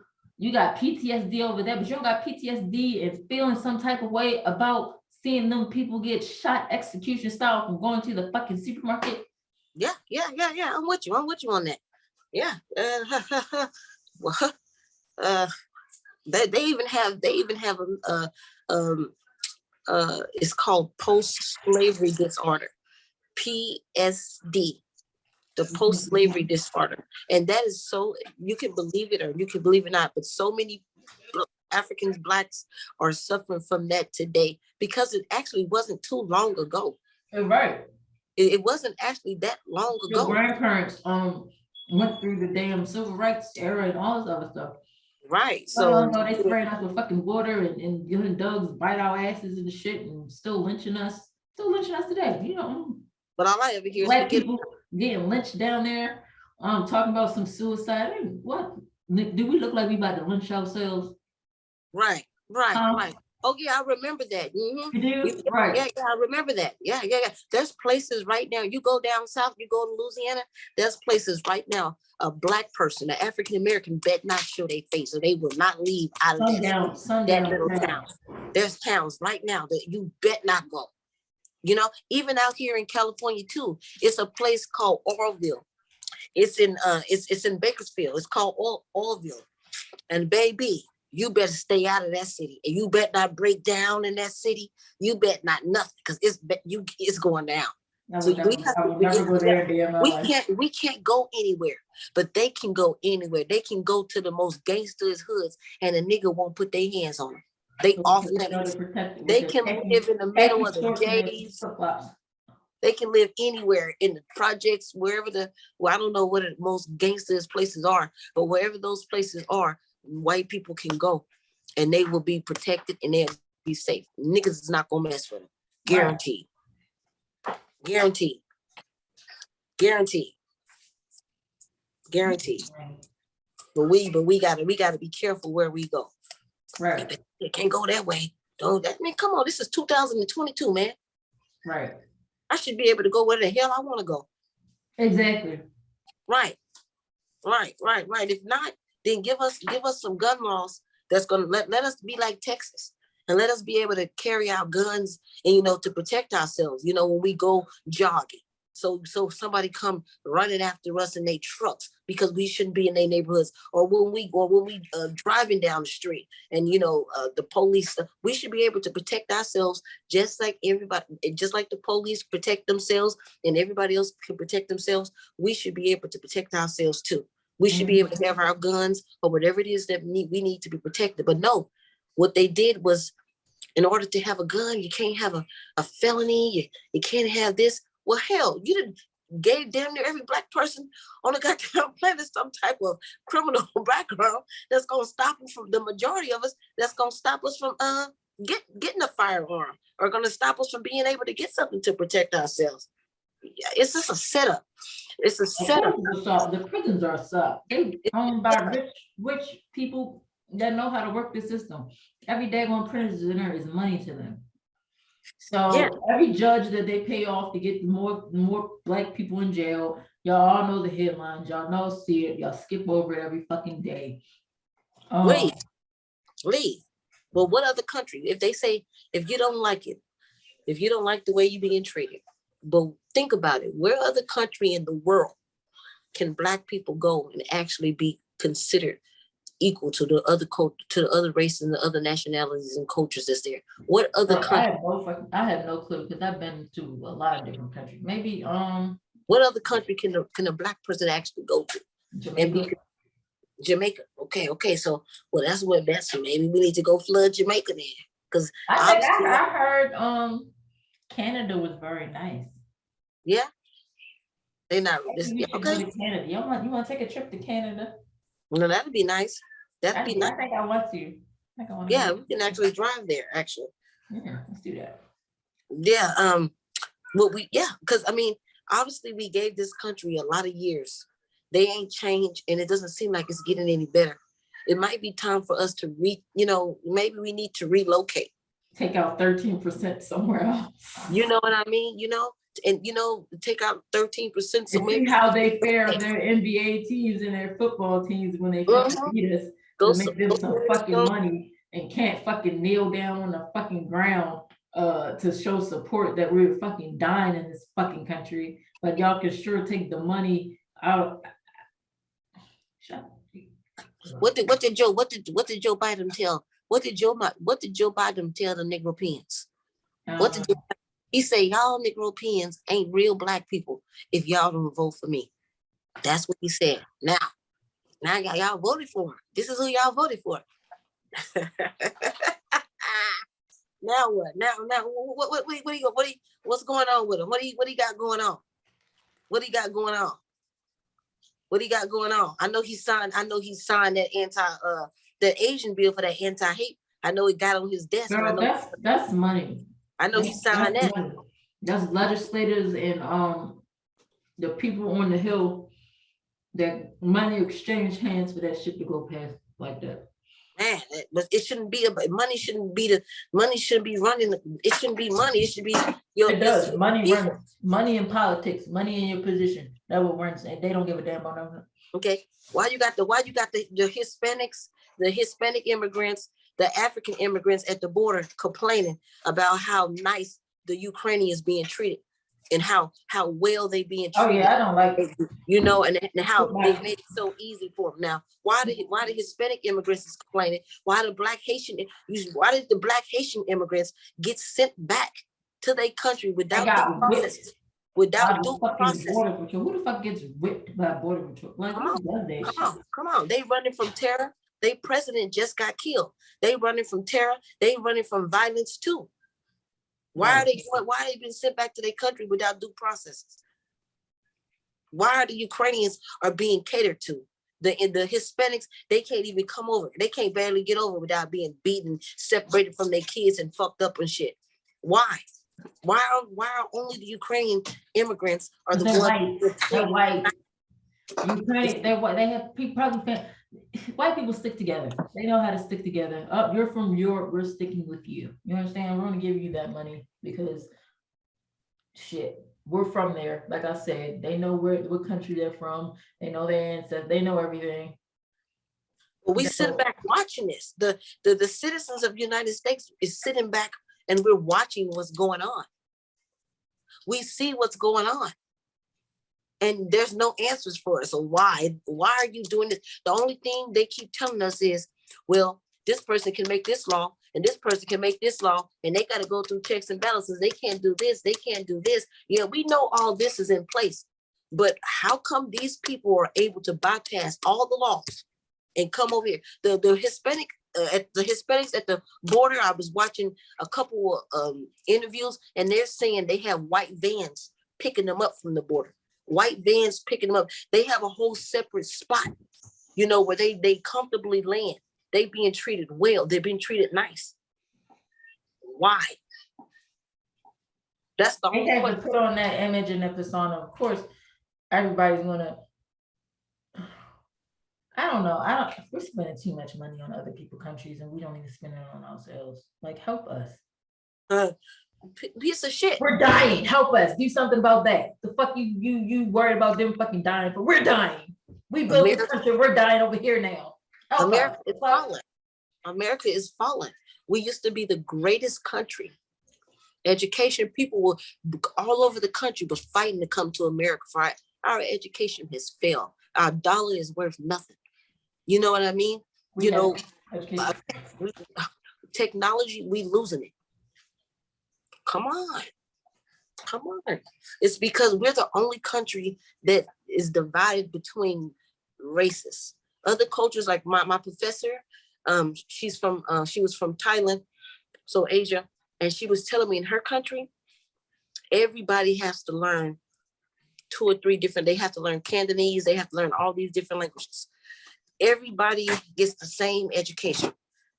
got PTSD over that, but you don't got PTSD and feeling some type of way about seeing them people get shot execution style from going to the fucking supermarket. Yeah. I'm with you on that. Yeah. They even have it's called post-slavery disorder, PSD. The post-slavery disorder. And that is so, you can believe it or you can believe it not, but so many Africans, Blacks are suffering from that today because it actually wasn't too long ago. Right. It wasn't actually that long ago. Your grandparents went through the damn civil rights era and all this other stuff. Right. So they sprayed us with fucking water and young dogs bite our asses and shit and still lynching us today. But all I ever hear Black people getting lynched down there, talking about some suicide. I mean, what do we look like we about to lynch ourselves? Right. Oh yeah, I remember that. Mm-hmm. You do? Right. Yeah, I remember that. Yeah. There's places right now. You go down south, you go to Louisiana, there's places right now. A Black person, an African American, bet not show their face, or they will not leave out of that little town. There's towns right now that you bet not go. Even out here in California too, it's a place called Orville. It's in Bakersfield. It's called Orville. And baby, you better stay out of that city, and you better not break down in that city. You bet not nothing, because it's going down. So we can't go anywhere, but they can go anywhere. They can go to the most gangster's hoods, and a nigga won't put their hands on them. They off limits. They can live in the middle of the J's. They can live anywhere in the projects, wherever I don't know what the most gangsters places are, but wherever those places are, white people can go, and they will be protected and they'll be safe. Niggas is not gonna mess with them. Guaranteed. Guaranteed. But we gotta be careful where we go. Right. You can't go that way. Come on, this is 2022, man. Right. I should be able to go where the hell I want to go. Exactly. Right. If not, then give us some gun laws that's gonna let us be like Texas, and let us be able to carry our guns and to protect ourselves. When we go jogging, so somebody come running after us in their trucks because we shouldn't be in their neighborhoods, or when we driving down the street and the police. We should be able to protect ourselves just like everybody, just like the police protect themselves and everybody else can protect themselves. We should be able to protect ourselves too. We should be able to have our guns or whatever it is that we need to be protected. But no, what they did was In order to have a gun, you can't have a felony. You can't have this. Well, hell, you didn't gave damn near every Black person on the goddamn planet some type of criminal background that's gonna stop them from, the majority of us, that's gonna stop us from getting a firearm, or gonna stop us from being able to get something to protect ourselves. It's just a setup. It's a setup. The prisons are set up. They owned by rich people that know how to work the system. Every day on prisoner is money to them. So Yeah. every judge that they pay off to get more Black people in jail, y'all all know the headlines, y'all know, see it, y'all skip over it every fucking day. Leave. Well, what other country, if they say, if you don't like it, if you don't like the way you're being treated, but think about it, where other country in the world can Black people go and actually be considered equal to the other to the other races and the other nationalities and cultures that's there? What other country? I have no clue, because I've been to a lot of different countries. Maybe what other country can a Black person actually go to? Jamaica. Jamaica. Okay. So that's maybe we need to go flood Jamaica then. Because I heard Canada was very nice. Yeah. They're not okay. Canada. You want to take a trip to Canada? No, that'd be nice. That'd be nice. I think I want to. Yeah, we can actually drive there, actually. Yeah, let's do that. Yeah. Because I mean, obviously we gave this country a lot of years. They ain't changed, and it doesn't seem like it's getting any better. It might be time for us to maybe we need to relocate. Take out 13% somewhere else. You know what I mean? And take out 13%. So maybe see how they fare their NBA teams and their football teams when they fucking beat us, to make them some fucking money, and can't fucking kneel down on the fucking ground to show support that we're fucking dying in this fucking country. But y'all can sure take the money out. Shut up. What did Joe Biden tell? What did Joe Biden tell the Negropeans? He say, y'all Negropeans ain't real Black people if y'all don't vote for me. That's what he said. Now y'all voted for him. This is who y'all voted for. Now what? Now what's going on with him? What he got going on? What he got going on? I know he signed that that Asian bill for that anti-hate. I know it got on his desk. Girl, that's money. I know he signed that. Money. That's legislators and the people on the Hill that money exchange hands for that shit to go past like that. Man, but it shouldn't be money. Shouldn't be running. It shouldn't be money. It should be It does. Money runs. Money in politics. Money in your position. That what runs. And they don't give a damn about nothing. Okay. Why you got the Hispanics, the Hispanic immigrants, the African immigrants at the border complaining about how nice the Ukrainians being treated and how well they being treated. Oh yeah, I don't like it. And how they made it so easy for them. Now, why the Hispanic immigrants is complaining? Why did the Black Haitian immigrants get sent back to their country without due process? Without due process. Who the fuck gets whipped by border patrol? Like, come on. They running from terror. Their president just got killed. They running from terror. They running from violence too. Why are they being sent back to their country without due processes? Why are the Ukrainians are being catered to? The Hispanics, they can't even come over. They can't barely get over without being beaten, separated from their kids, and fucked up and shit. Why? Why are only the Ukrainian immigrants are the ones? They're white. Ukraine, they're white. They have probably white people stick together. They know how to stick together. You're from Europe, we're sticking with you. You understand? We're gonna give you that money because shit, we're from there. Like I said, they know what country they're from. They know their ancestors. They know everything. We sit back watching this. The citizens of the United States is sitting back and we're watching what's going on. We see what's going on. And there's no answers for us. So why are you doing this? The only thing they keep telling us is, well, this person can make this law and this person can make this law and they got to go through checks and balances. They can't do this. They can't do this. Yeah, we know all this is in place, but how come these people are able to bypass all the laws and come over here? The Hispanic at the Hispanics at the border. I was watching a couple of interviews, and they're saying they have white vans picking them up from the border. White vans picking them up. They have a whole separate spot, where they comfortably land. They being treated well. They're being treated nice. Why? That's the whole They have question. to put on that image and that persona. Of course, everybody's gonna. I don't know. We're spending too much money on other people's countries, and we don't even spend it on ourselves. Like, help us. Piece of shit. We're dying. Help us. Do something about that. The fuck you worried about them fucking dying, but we're dying. We built this country. We're dying over here now. Help America us. is falling. America is falling. We used to be the greatest country. Education, people were all over the country was fighting to come to America. For our education has failed. Our dollar is worth nothing. You know what I mean? Technology, we losing it. Come on. It's because we're the only country that is divided between races. Other cultures, like my professor, she was from Thailand, so Asia, and she was telling me in her country, everybody has to learn 2 or 3 different. They have to learn Cantonese. They have to learn all these different languages. Everybody gets the same education.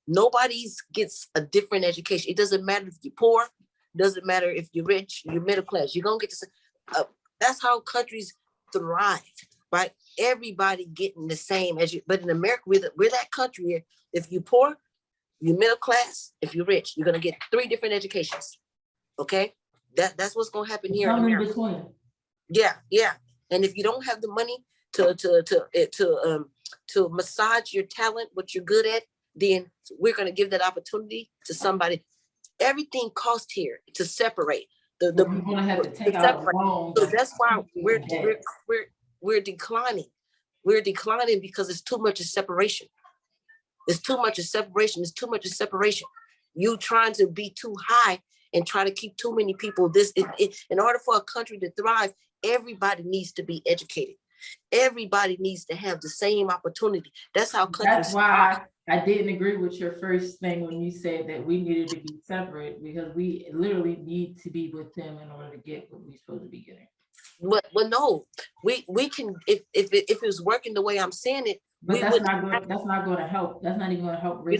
Nobody gets a different education. It doesn't matter if you're poor. Doesn't matter if you're rich, you're middle class. You're gonna get to. That's how countries thrive, right? Everybody getting the same but in America, we're that country. If you're poor, you're middle class. If you're rich, you're gonna get 3 different educations. Okay, that's what's gonna happen here in America. Between. Yeah. And if you don't have the money to massage your talent, what you're good at, then we're gonna give that opportunity to somebody. Everything costs here to separate. We're gonna have to take out a loan. So that's why we're declining. We're declining because it's too much of separation. It's too much of separation. It's too much of separation. You trying to be too high and try to keep too many people. In order for a country to thrive, everybody needs to be educated. Everybody needs to have the same opportunity. That's how countries. That's why I didn't agree with your first thing when you said that we needed to be separate, because we literally need to be with them in order to get what we're supposed to be getting. Well, no, we can if it was working the way I'm saying it. But that's not going to help. That's not even going to help. We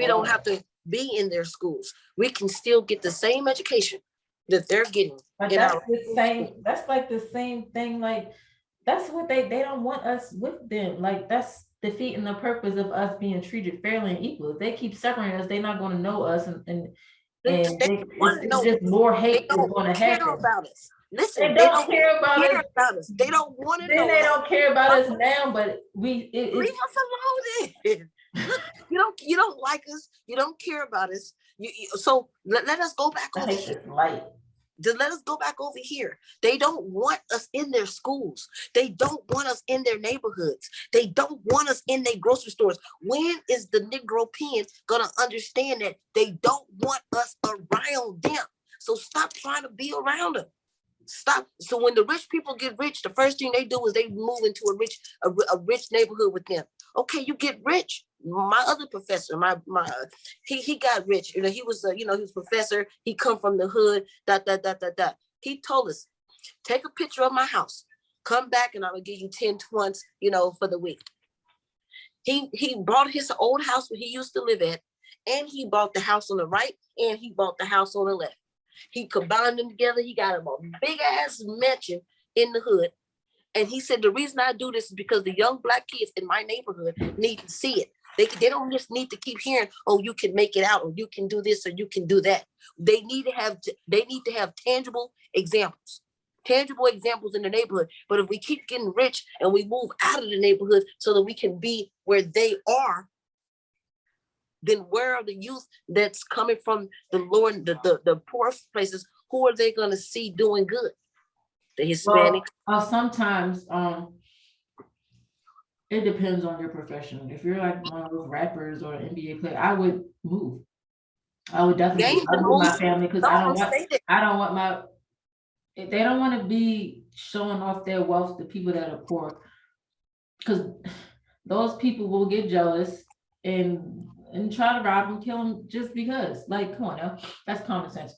don't have to be in their schools. We can still get the same education that they're getting. But that's the same. That's like the same thing. Like, that's what they don't want us with them. Like, that's defeating the purpose of us being treated fairly and equal. If they keep separating us, they're not going to know us, and it's just more hate is going to happen. About us. Listen, they don't care about us. They don't want to know. Then they don't care about us now, but leave us alone. Then. Look, you don't like us. You don't care about us. So let us go back over here. Let us go back over here. They don't want us in their schools. They don't want us in their neighborhoods. They don't want us in their grocery stores. When is the Negro Pen gonna understand that they don't want us around them? So stop trying to be around them. Stop. So when the rich people get rich, the first thing they do is they move into a rich neighborhood with them. Okay, you get rich. My other professor, he got rich. He was he was a professor. He come from the hood. He told us, take a picture of my house, come back, and I will give you 10 twins, for the week. He bought his old house where he used to live at, and he bought the house on the right, and he bought the house on the left. He combined them together. He got him a big ass mansion in the hood. And he said, the reason I do this is because the young Black kids in my neighborhood need to see it. They don't just need to keep hearing, oh, you can make it out, or you can do this, or you can do that. They need to have tangible examples in the neighborhood. But if we keep getting rich and we move out of the neighborhood so that we can be where they are, then where are the youth that's coming from the lower, the poor places? Who are they going to see doing good? The Hispanics. Sometimes it depends on your profession. If you're like one of those rappers or an NBA player, I would move. I would definitely move my family, because I don't want my. They don't want to be showing off their wealth to people that are poor, because those people will get jealous and and try to rob them, kill them just because. Like, come on now, that's common sense.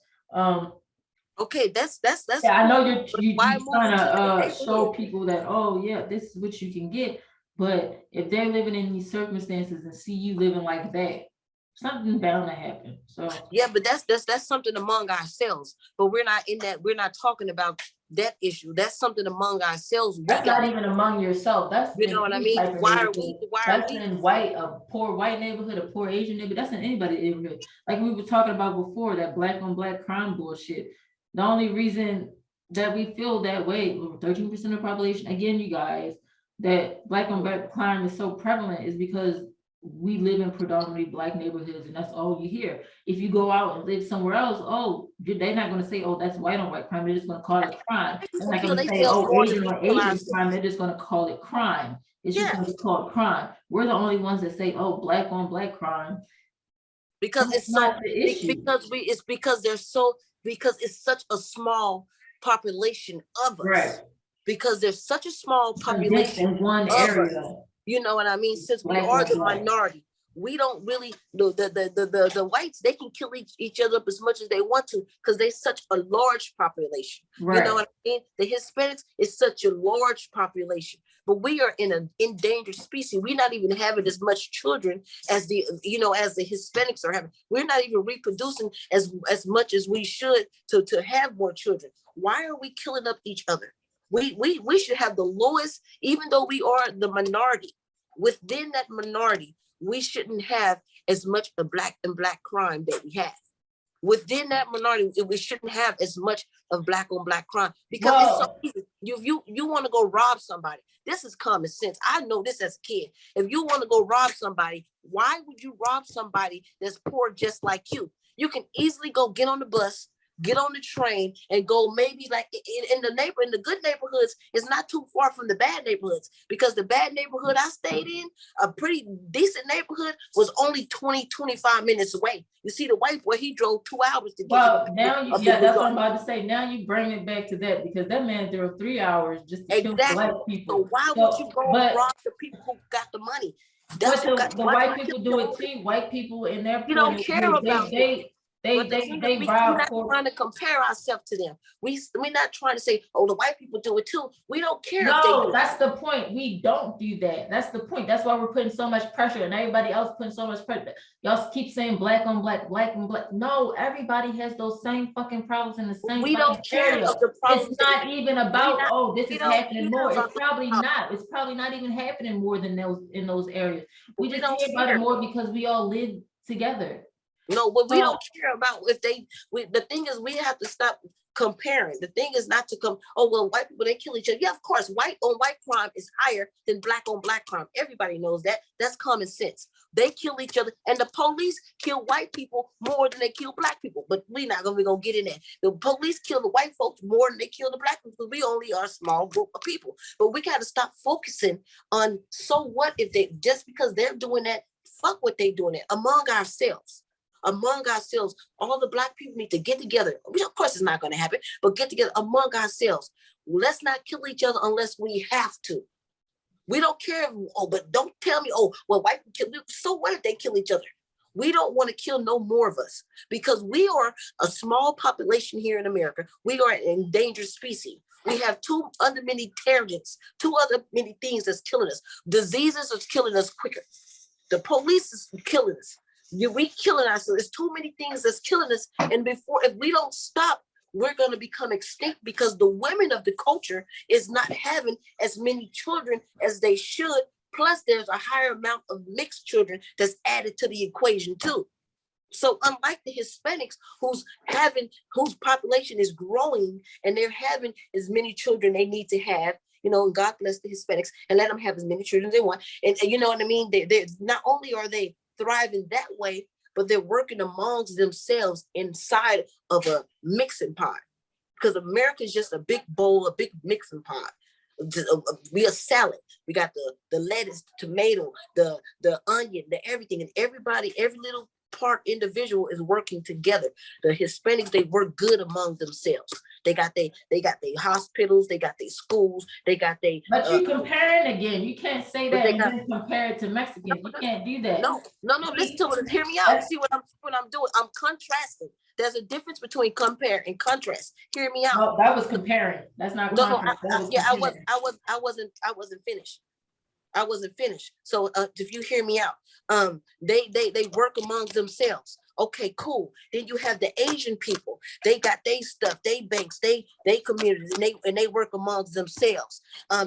Okay, that's yeah, I know you you trying to show neighborhood? people that, oh yeah, this is what you can get. But if they're living in these circumstances and see you living like that, something's bound to happen. So Yeah, but that's something among ourselves. But we're not in that. We're not talking about that issue. That's something among ourselves. We that's not got, even among yourself. That's you in know what I any mean? type of Why are neighborhood. we? Why are That's we? in a poor white neighborhood, a poor Asian neighborhood. That's in anybody's neighborhood. Like we were talking about before, that black on black crime bullshit. The only reason that we feel that way, 13% of the population, again, you guys, that black on black crime is so prevalent is because we live in predominantly black neighborhoods, and that's all you hear. If you go out and live somewhere else, oh, they're not going to say, oh, that's white on white crime. They're just going to call it crime. They're not Kill going to say, themselves oh, more than Asian we on kill Asian crime. ourselves. They're just going to call it crime. It's just going to Yes, be called crime. We're the only ones that say, oh, black on black crime. because That's it's so not the issue. because they're so because it's such a small population of us. Right. Because there's such a small Condensed population in one of area. us. You know what I mean? Since we Black are on the black. minority, we don't really the whites, they can kill each other up as much as they want to because they're such a large population. You know Right. what I mean? The Hispanics is such a large population, but we are in an endangered species. We're not even having as much children as the Hispanics are having. We're not even reproducing as much as we should to have more children. Why are we killing up each other? We should have the lowest, even though we are the minority. Within that minority, we shouldn't have as much of black and black crime that we have. Within that minority, we shouldn't have as much of black on black crime because it's so easy. You want to go rob somebody. This is common sense. I know this as a kid. If you want to go rob somebody, why would you rob somebody that's poor just like you? You can easily go get on the bus, get on the train, and go maybe like in the good neighborhoods. It's not too far from the bad neighborhoods, because the bad neighborhood I stayed in, a pretty decent neighborhood, was only 20-25 minutes away. You see, the white boy, he drove 2 hours to get well, now you, yeah, that's what I'm about to say. Now you bring it back to that, because that man drove 3 hours just to kill black people. So why would you go rob the people who got the money? But the white people do it too. White people in their You don't care about they rob. We're not trying to compare ourselves to them. We're not trying to say, oh, the white people do it too. We don't care. No, that's the point. We don't do that. That's the point. That's why we're putting so much pressure, and everybody else putting so much pressure. Y'all keep saying black on black, black on black. No, everybody has those same fucking problems in the same. We don't care of the problems. It's not even about, oh, this is happening more. It's probably not. It's probably not even happening more than those in those areas. We just hear about it more because we all live together. No, but we don't care about if the thing is, we have to stop comparing. The thing is not to come, oh, well, white people, they kill each other. Yeah, of course, white on white crime is higher than black on black crime. Everybody knows that. That's common sense. They kill each other, and the police kill white people more than they kill black people. But we're gonna get in there. The police kill the white folks more than they kill the black people, because we only are a small group of people. But we got to stop focusing on, so what if they, just because they're doing that, fuck what they doing it among ourselves. Among ourselves, all the black people need to get together. Of course, it's not going to happen, but get together among ourselves. Let's not kill each other unless we have to. We don't care. But don't tell me, oh, well, white people kill. So what if they kill each other? We don't want to kill no more of us, because we are a small population here in America. We are an endangered species. We have too many tangents, many things that's killing us. Diseases are killing us quicker. The police is killing us. We killing ourselves. There's too many things that's killing us. And if we don't stop, we're going to become extinct, because the women of the culture is not having as many children as they should. Plus, there's a higher amount of mixed children that's added to the equation too. So unlike the Hispanics, whose population is growing and they're having as many children they need to have, and God bless the Hispanics and let them have as many children as they want. And you know what I mean? They're not only are they thriving that way, but they're working amongst themselves inside of a mixing pot, because America is just a big bowl, a big mixing pot. We a salad. We got the lettuce, the tomato, the onion, the everything, and everybody, every little part individual is working together. The Hispanics, they work good among themselves. They got their hospitals, they got their schools, they got their. But you comparing again. You can't say that and then compare it to Mexicans. You can't do that. No. Listen to it. Hear me out. See what I'm doing. I'm contrasting. There's a difference between compare and contrast. Hear me out. No, that was comparing. That's not contrast. I wasn't finished. I wasn't finished. So if you hear me out, they work amongst themselves. Okay, cool. Then you have the Asian people. They got their stuff, they banks, they communities, and they work amongst themselves.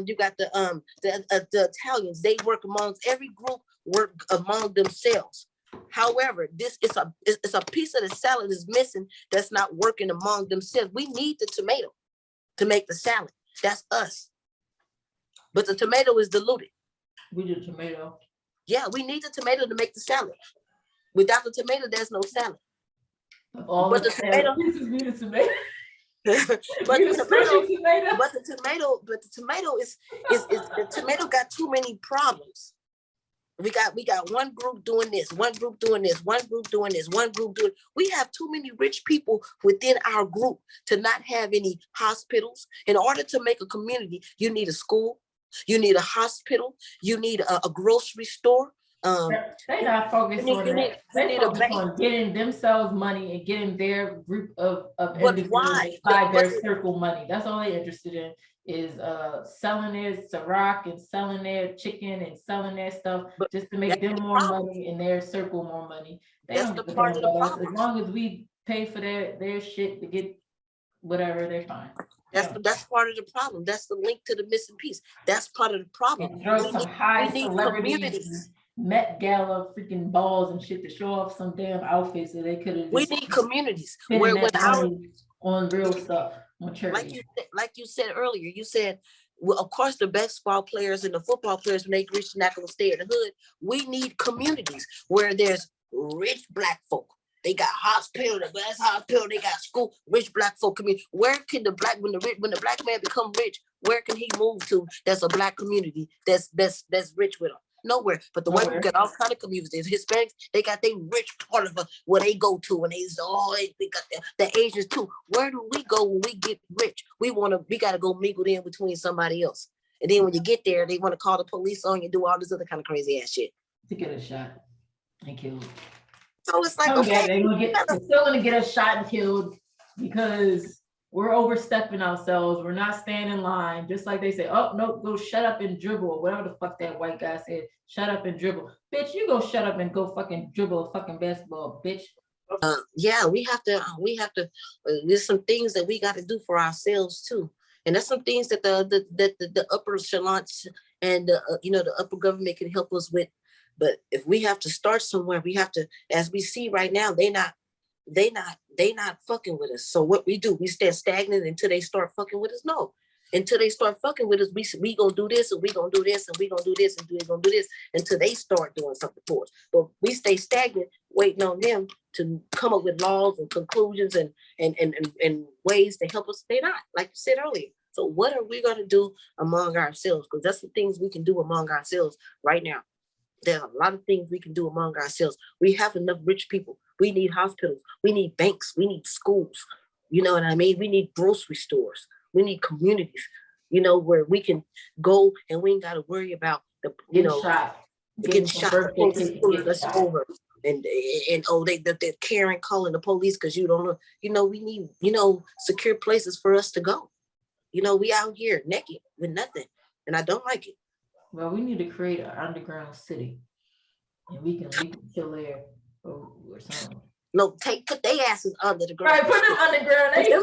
You got the Italians. They work amongst every group. Work among themselves. However, this is a piece of the salad is missing that's not working among themselves. We need the tomato to make the salad. That's us. But the tomato is diluted. We need tomato. Yeah, we need the tomato to make the salad. Without the tomato, there's no salad. But the tomato got too many problems. We got one group doing this, one group doing this, one group doing this, one group doing. We have too many rich people within our group to not have any hospitals. In order to make a community, you need a school, you need a hospital, you need a grocery store. They're not focused on that. They focus on getting themselves money and getting their group of individuals inside their circle money. That's all they're interested in, is selling their Ciroc and selling their chicken and selling their stuff just to make them more money and their circle more money. They don't give a damn about us. As long as we pay for their shit to get whatever, they're fine. That's part of the problem. That's the link to the missing piece. That's part of the problem. And throw some high celebrities, Met Gala freaking balls and shit to show off some damn outfits that they could have. We need communities where on real stuff. Like you said earlier, you said, well, of course, the basketball players and the football players, when they reach, not going to stay in the hood. We need communities where there's rich Black folk. They got hospital, the best hospital. They got school. Rich Black folk community. Where can when the Black man become rich? Where can he move to? That's a Black community. That's rich with him. Nowhere. But the white people got all kind of communities. Hispanics, they got their rich part of where they go to, and they got the Asians too. Where do we go when we get rich? We got to go mingle in between somebody else. And then when you get there, they want to call the police on you, do all this other kind of crazy ass shit. To get a shot and killed. So it's like, okay, they're still gonna get us shot and killed because we're overstepping ourselves. We're not staying in line. Just like they say, oh, no, go shut up and dribble, or whatever the fuck that white guy said. Shut up and dribble. Bitch, you go shut up and go fucking dribble a fucking basketball, bitch. Yeah, we have to, there's some things that we got to do for ourselves too. And that's some things that the upper echelons and the upper government can help us with. But if we have to start somewhere, we have to, as we see right now, they not fucking with us. So what we do, we stand stagnant until they start fucking with us? No. Until they start fucking with us, we gonna do this and we gonna do this and we gonna do this and we gonna do this until they start doing something for us. But we stay stagnant, waiting on them to come up with laws and conclusions and ways to help us. They're not, like you said earlier. So what are we gonna do among ourselves? Because that's the things we can do among ourselves right now. There are a lot of things we can do among ourselves. We have enough rich people. We need hospitals. We need banks. We need schools. You know what I mean? We need grocery stores. We need communities, where we can go and we ain't got to worry about getting shot. That's over. And they're Karen calling the police because you don't know. We need, secure places for us to go. We out here naked with nothing. And I don't like it. Well, we need to create an underground city, and we can chill there or something. No, put their asses under the ground. Right, put them underground. They the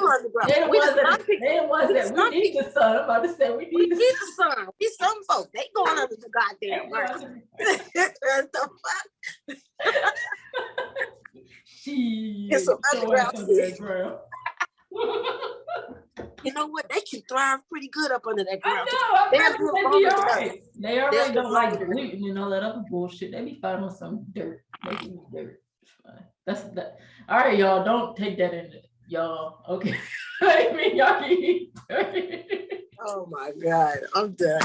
ones that we need the sun. I'm about to say we need the sun. We some folks. They going under the goddamn ground. The fuck? It's some underground city. You know what? They can thrive pretty good up under that ground. They already don't like gluten and all that other bullshit. They be fine on some dirt. They can dirt. It's fine. That's that. All right, y'all. Don't take that in, y'all. Okay. I mean, y'all can eat dirt. Oh my God, I'm done.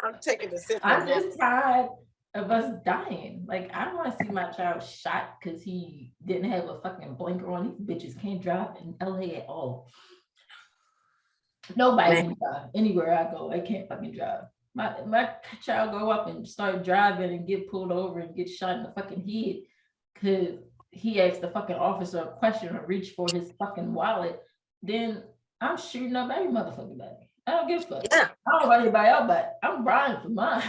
I'm taking a sip. I'm just tired of us dying. Like, I don't want to see my child shot because he didn't have a fucking blinker on. These bitches can't drive in LA at all. Nobody can drive anywhere I go. I can't fucking drive. My child go up and start driving and get pulled over and get shot in the fucking head because he asked the fucking officer a question or reached for his fucking wallet, then I'm shooting up every motherfucking body. I don't give a fuck. Yeah. I don't know about anybody else, but I'm riding for mine.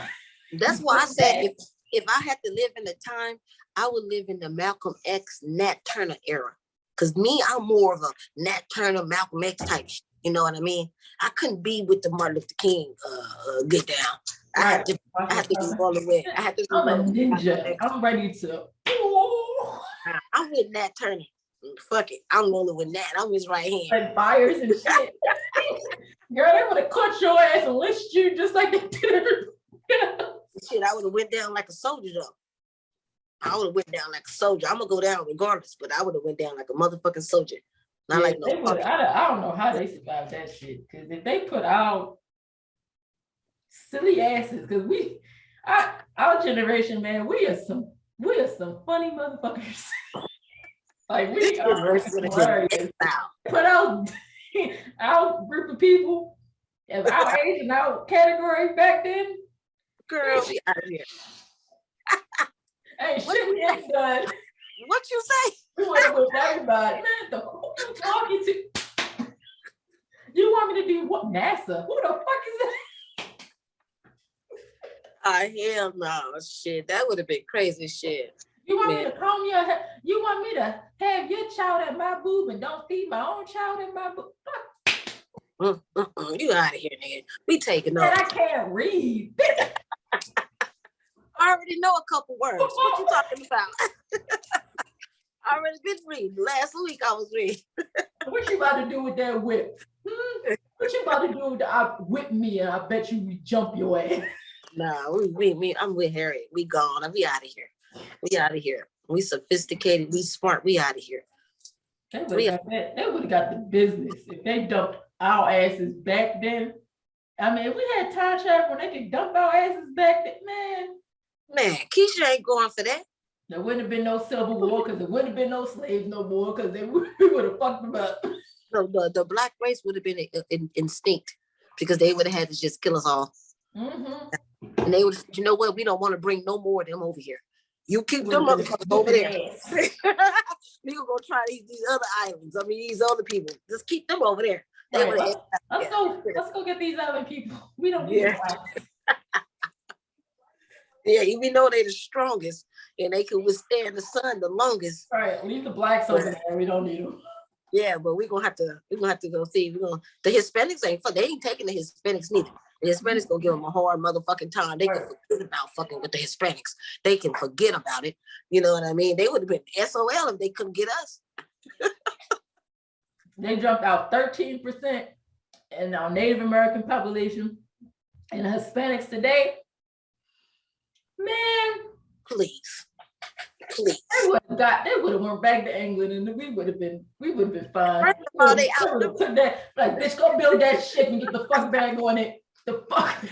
That's why I said if I had to live in the time, I would live in the Malcolm X, Nat Turner era. Cause me, I'm more of a Nat Turner, Malcolm X type shit. You know what I mean? I couldn't be with the Martin Luther King get down. I had to be all the way. I had to be I'm a ninja. I'm ready to. I'm with Nat Turner. Fuck it. I'm rolling with Nat. I'm his right hand. Like fires and shit. Girl, they would have caught your ass and lynched you just like they did. Shit, I would have went down like a soldier though. I would have went down like a soldier. I'm gonna go down regardless, but I would have went down like a motherfucking soldier. Not like no. I don't know how they survived that shit. Because if they put out silly asses, because our generation, man, we are some funny motherfuckers. Like we are hilarious. Put out our group of people of our age and our category back then. Girl, we out of here. Hey, shit, we ain't done. What you say? We went with everybody. Man, who you talking to? You want me to do what? NASA? Who the fuck is that? Hell no, shit. That would have been crazy shit. You want me to comb your hair? You want me to have your child at my boob and don't feed my own child at my boob? You out of here, nigga. We taking off. I can't read. I already know a couple words. What you talking about? I already been reading. Last week I was reading. What you about to do with that whip? What you about to do with the whip me and I bet you we jump your ass? Nah, I'm with Harriet. We gone. We out of here. We out of here. We sophisticated. We smart. We out of here. They would have got the business if they dumped our asses back then. I mean, if we had time travel when they could dump our asses back then, Man, Keisha ain't going for that. There wouldn't have been no Civil War because there wouldn't have been no slaves no more because we would have fucked them up. No, the black race would have been instinct because they would have had to just kill us all. Mm-hmm. And they would, you know what? We don't want to bring no more of them over here. You keep them motherfuckers over there. We gonna go try these other islands. I mean, these other people. Just keep them over there. Right. Let's go get these other people. We don't need blacks. Yeah, even though they're the strongest and they can withstand the sun the longest. Right, leave the blacks over there. We don't need them. Yeah, but we're gonna have to go see. The Hispanics ain't fuck. They ain't taking the Hispanics neither. The Hispanics gonna give them a hard motherfucking time. They can forget about fucking with the Hispanics. They can forget about it. You know what I mean? They would have been SOL if they couldn't get us. They jumped out 13% in our Native American population and Hispanics today. Man, please. They would have went back to England and we would have been fine. First of all, they took that, like, bitch, go build that shit and get the fuck back on it. The fuck.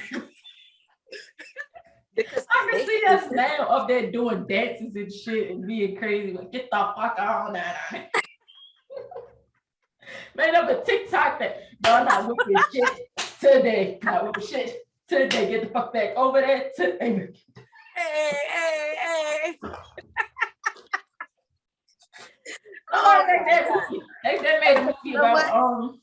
I can see us now up there doing dances and shit and being crazy. Like, get the fuck on that. Made up a TikTok that y'all not with this shit today. Not with the shit today. Get the fuck back over there today. Hey. They made a movie about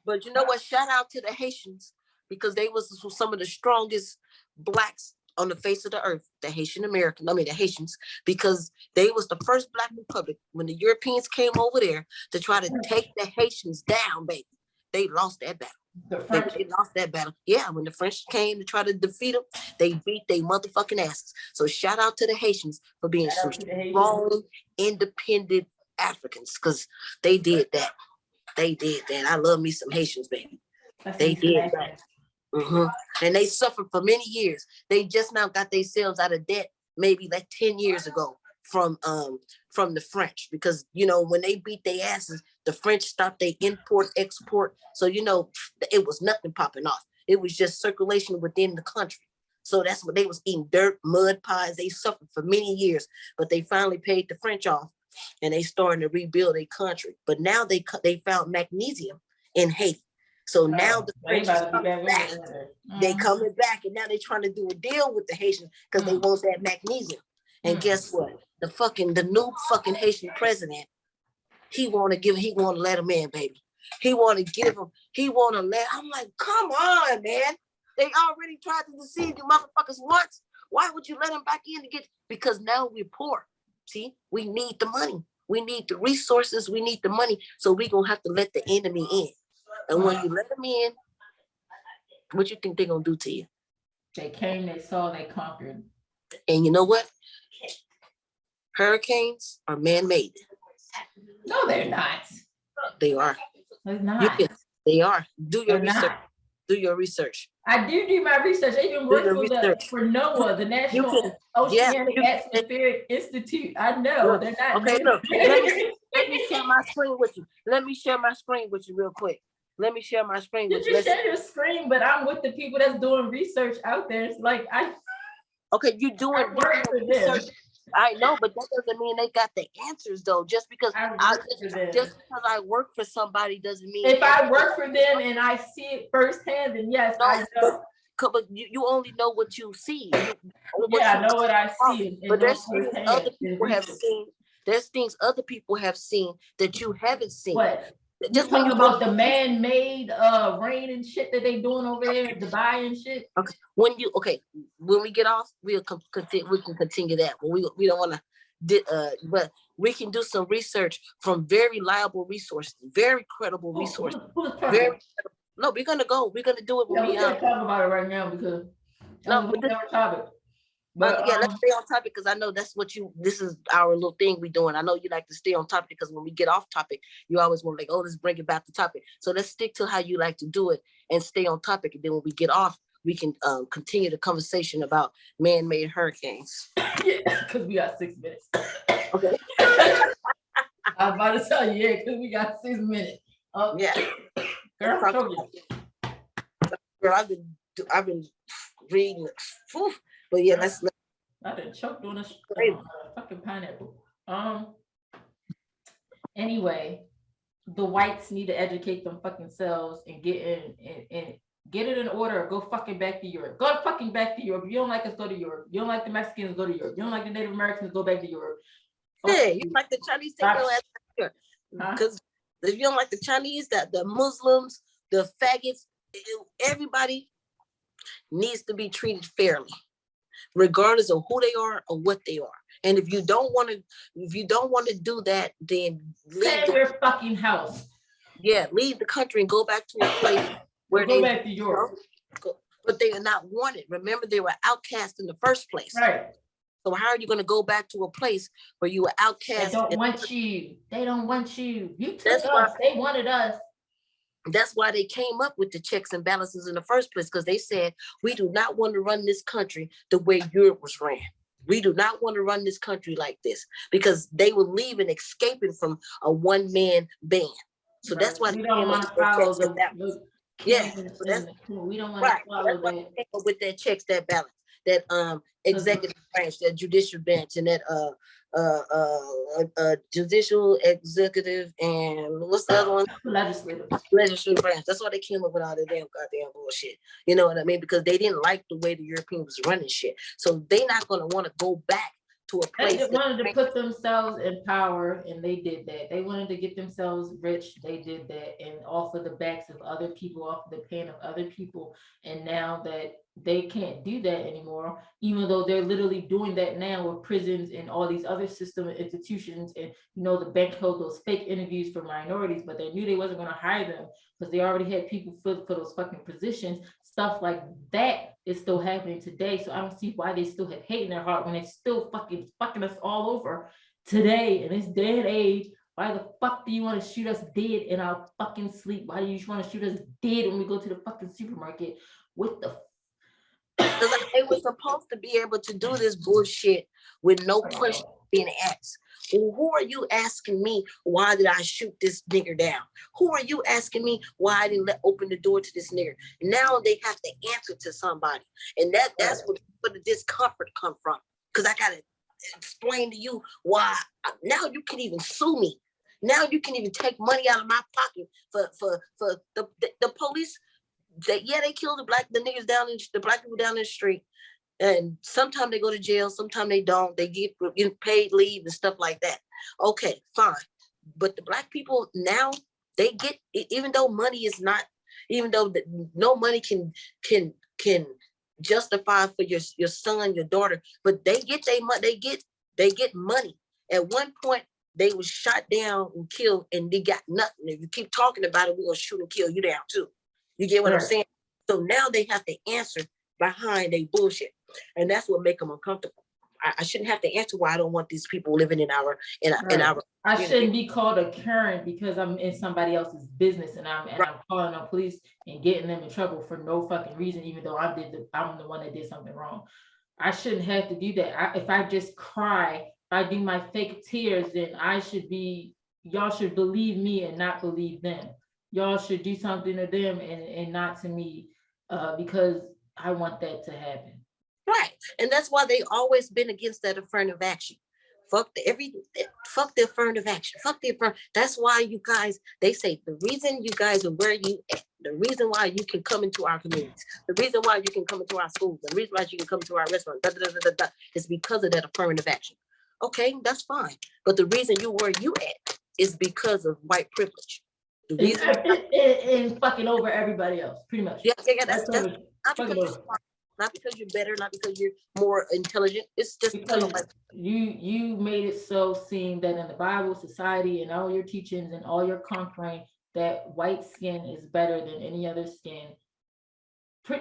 But you know what? Shout out to the Haitians because they was some of the strongest blacks on the face of the earth. The Haitians, because they was the first black republic when the Europeans came over there to try to take the Haitians down, baby. They lost that battle. They lost that battle. Yeah, when the French came to try to defeat them, they beat their motherfucking asses. So shout out to the Haitians for being some strong, independent Africans, because they did that. I love me some Haitians, baby. They did that. Mm-hmm. And they suffered for many years. They just now got themselves out of debt maybe like 10 years ago from the French, because when they beat their asses, the French stopped their import export. So it was nothing popping off. It was just circulation within the country. So that's what they was eating, dirt, mud pies. They suffered for many years, but they finally paid the French off and they starting to rebuild their country. But now they found magnesium in Haiti. So now the French is coming back. They coming back, and now they trying to do a deal with the Haitians because they want that magnesium. And guess what? The new fucking Haitian president, he want to let him in, baby. He want to let, I'm like, come on, man. They already tried to deceive you motherfuckers once. Why would you let them back in to get, because now we're poor. See, we need the money. We need the resources. We need the money. So we're going to have to let the enemy in. And when you let them in, what you think they're going to do to you? They came, they saw, they conquered. And you know what? Hurricanes are man-made. No, they're not. They are. They're not. They are. Do your research. Do your research. I do my research. I even work for NOAA, the National Oceanic Atmospheric Institute. I know they're not. Okay, look. Let me share my screen with you. Let me share my screen with you real quick. Let me share my screen with you. You just share your screen, but I'm with the people that's doing research out there. It's like okay, you doing research. I know, but that doesn't mean they got the answers though. Just because I work for somebody doesn't mean if I work for them and I see it firsthand, then yes, I know. But you only know what you see. I know what I see. But there's things other people have seen. There's things other people have seen that you haven't seen. What? Just when you about the man-made rain and shit that they doing over there in Dubai and shit. Okay. When we get off, we can continue that. We don't want to, but we can do some research from very reliable resources, very credible resources. No, we're gonna go. We're gonna do it. We can't talk about it right now because but this topic. But let's stay on topic because I know that's what this is our little thing we doing. I know you like to stay on topic because when we get off topic, you always want to let's bring it back to topic. So let's stick to how you like to do it and stay on topic. And then when we get off, we can continue the conversation about man-made hurricanes. Yeah, because we got 6 minutes. Okay. I'm about to tell you, because we got 6 minutes. Yeah. Girl, I've been reading. But yeah, let's. I done choked on a fucking pineapple. Anyway, the whites need to educate them fucking selves and get it in order. Go fucking back to Europe. Go fucking back to Europe. If you don't like us, go to Europe. You don't like the Mexicans, go to Europe. You don't like the Native Americans, go back to Europe. Yeah, you like the Chinese, take your ass here. Because if you don't like the Chinese, the Muslims, the faggots, everybody needs to be treated fairly, regardless of who they are or what they are. And if you don't want to do that, then leave your fucking house. Yeah, leave the country and go back to a place where go back to Europe. But they are not wanted. Remember, they were outcast in the first place. Right. So how are you going to go back to a place where you were outcast? They don't want you. They don't want you. You took us. They wanted us. That's why they came up with the checks and balances in the first place, because they said, we do not want to run this country the way Europe was ran. We do not want to run this country like this, because they were leaving, escaping from a one-man band. So that's why we don't want to follow the yeah. So that's, we don't want to follow that. With that checks, that balance, that executive branch, that judicial branch, and that judicial, executive, and what's the other one? Legislative branch. That's why they came up with all the damn goddamn bullshit. You know what I mean? Because they didn't like the way the Europeans was running shit. So they're not gonna want to go back to a place. They wanted to put themselves in power, and they did that. They wanted to get themselves rich. They did that, and off of the backs of other people, off of the pain of other people. And now that they can't do that anymore, even though they're literally doing that now with prisons and all these other system and institutions, and the bank held those fake interviews for minorities, but they knew they wasn't going to hire them because they already had people for those fucking positions. Stuff like that is still happening today. So I don't see why they still have hate in their heart when they still fucking us all over today in this day and age. Why the fuck do you want to shoot us dead in our fucking sleep? Why do you want to shoot us dead when we go to the fucking supermarket? What the Because they were supposed to be able to do this bullshit with no question being asked. Well, who are you asking me why did I shoot this nigger down? Who are you asking me why I didn't open the door to this nigger? Now they have to answer to somebody. And that's where the discomfort come from. Because I gotta explain to you why. Now you can even sue me. Now you can even take money out of my pocket for the police. They kill the niggas down in the black people down in the street. And sometimes they go to jail, sometimes they don't. They get paid leave and stuff like that. Okay, fine. But the black people now, they get, even though money is not, even though no money can justify for your son, your daughter, but they get their money. They get money. At one point, they was shot down and killed, and they got nothing. If you keep talking about it, we're gonna shoot and kill you down too. You get what I'm saying? So now they have to answer behind their bullshit, and that's what make them uncomfortable. I shouldn't have to answer why I don't want these people living in our I shouldn't be called a Karen because I'm in somebody else's business and I'm calling the police and getting them in trouble for no fucking reason, even though I'm the one that did something wrong. I shouldn't have to do that. If I just cry, if I do my fake tears, then y'all should believe me and not believe them. Y'all should do something to them and not to me, because I want that to happen. Right. And that's why they always been against that affirmative action. Fuck the affirmative action. That's why you guys, they say the reason you guys are where you at, the reason why you can come into our communities, the reason why you can come into our schools, the reason why you can come to our restaurants, is because of that affirmative action. Okay, that's fine. But the reason you where you at is because of white privilege. The reason and fucking over everybody else, pretty much. Yeah, that's not because you're better, not because you're more intelligent. It's just because you made it so seem that in the Bible, society, and all your teachings and all your conquering, that white skin is better than any other skin.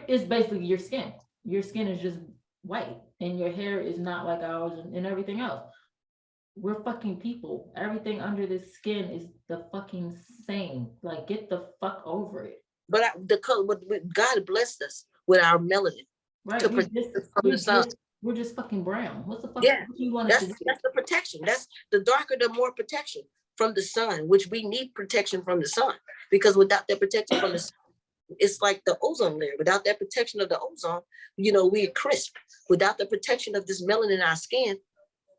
It's basically your skin. Your skin is just white, and your hair is not like ours, and everything else. We're fucking people. Everything under this skin is the fucking same. Like, get the fuck over it. But God blessed us with our melanin. Right, we're just fucking brown. What's the fuck? Yeah, that's the protection. That's the darker, the more protection from the sun, which we need protection from the sun, because without that protection from the sun, it's like the ozone layer. Without that protection of the ozone, we're crisp. Without the protection of this melanin in our skin,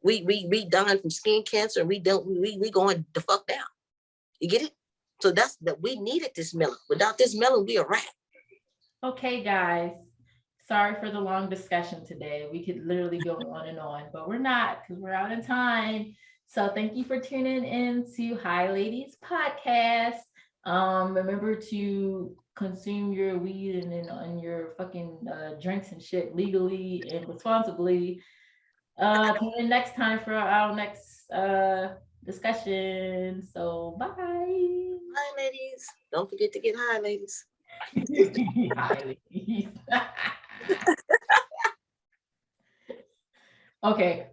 we dying from skin cancer. We going the fuck down. You get it? So that's that we needed this melanin. Without this melanin, we a rat. Okay, guys. Sorry for the long discussion today. We could literally go on, but we're not, because we're out of time. So thank you for tuning in to Hi Ladies podcast. Remember to consume your weed and your fucking drinks and shit legally and responsibly. Tune in next time for our next discussion. So bye. Hi, ladies. Don't forget to get high, ladies. Hi, ladies. Okay.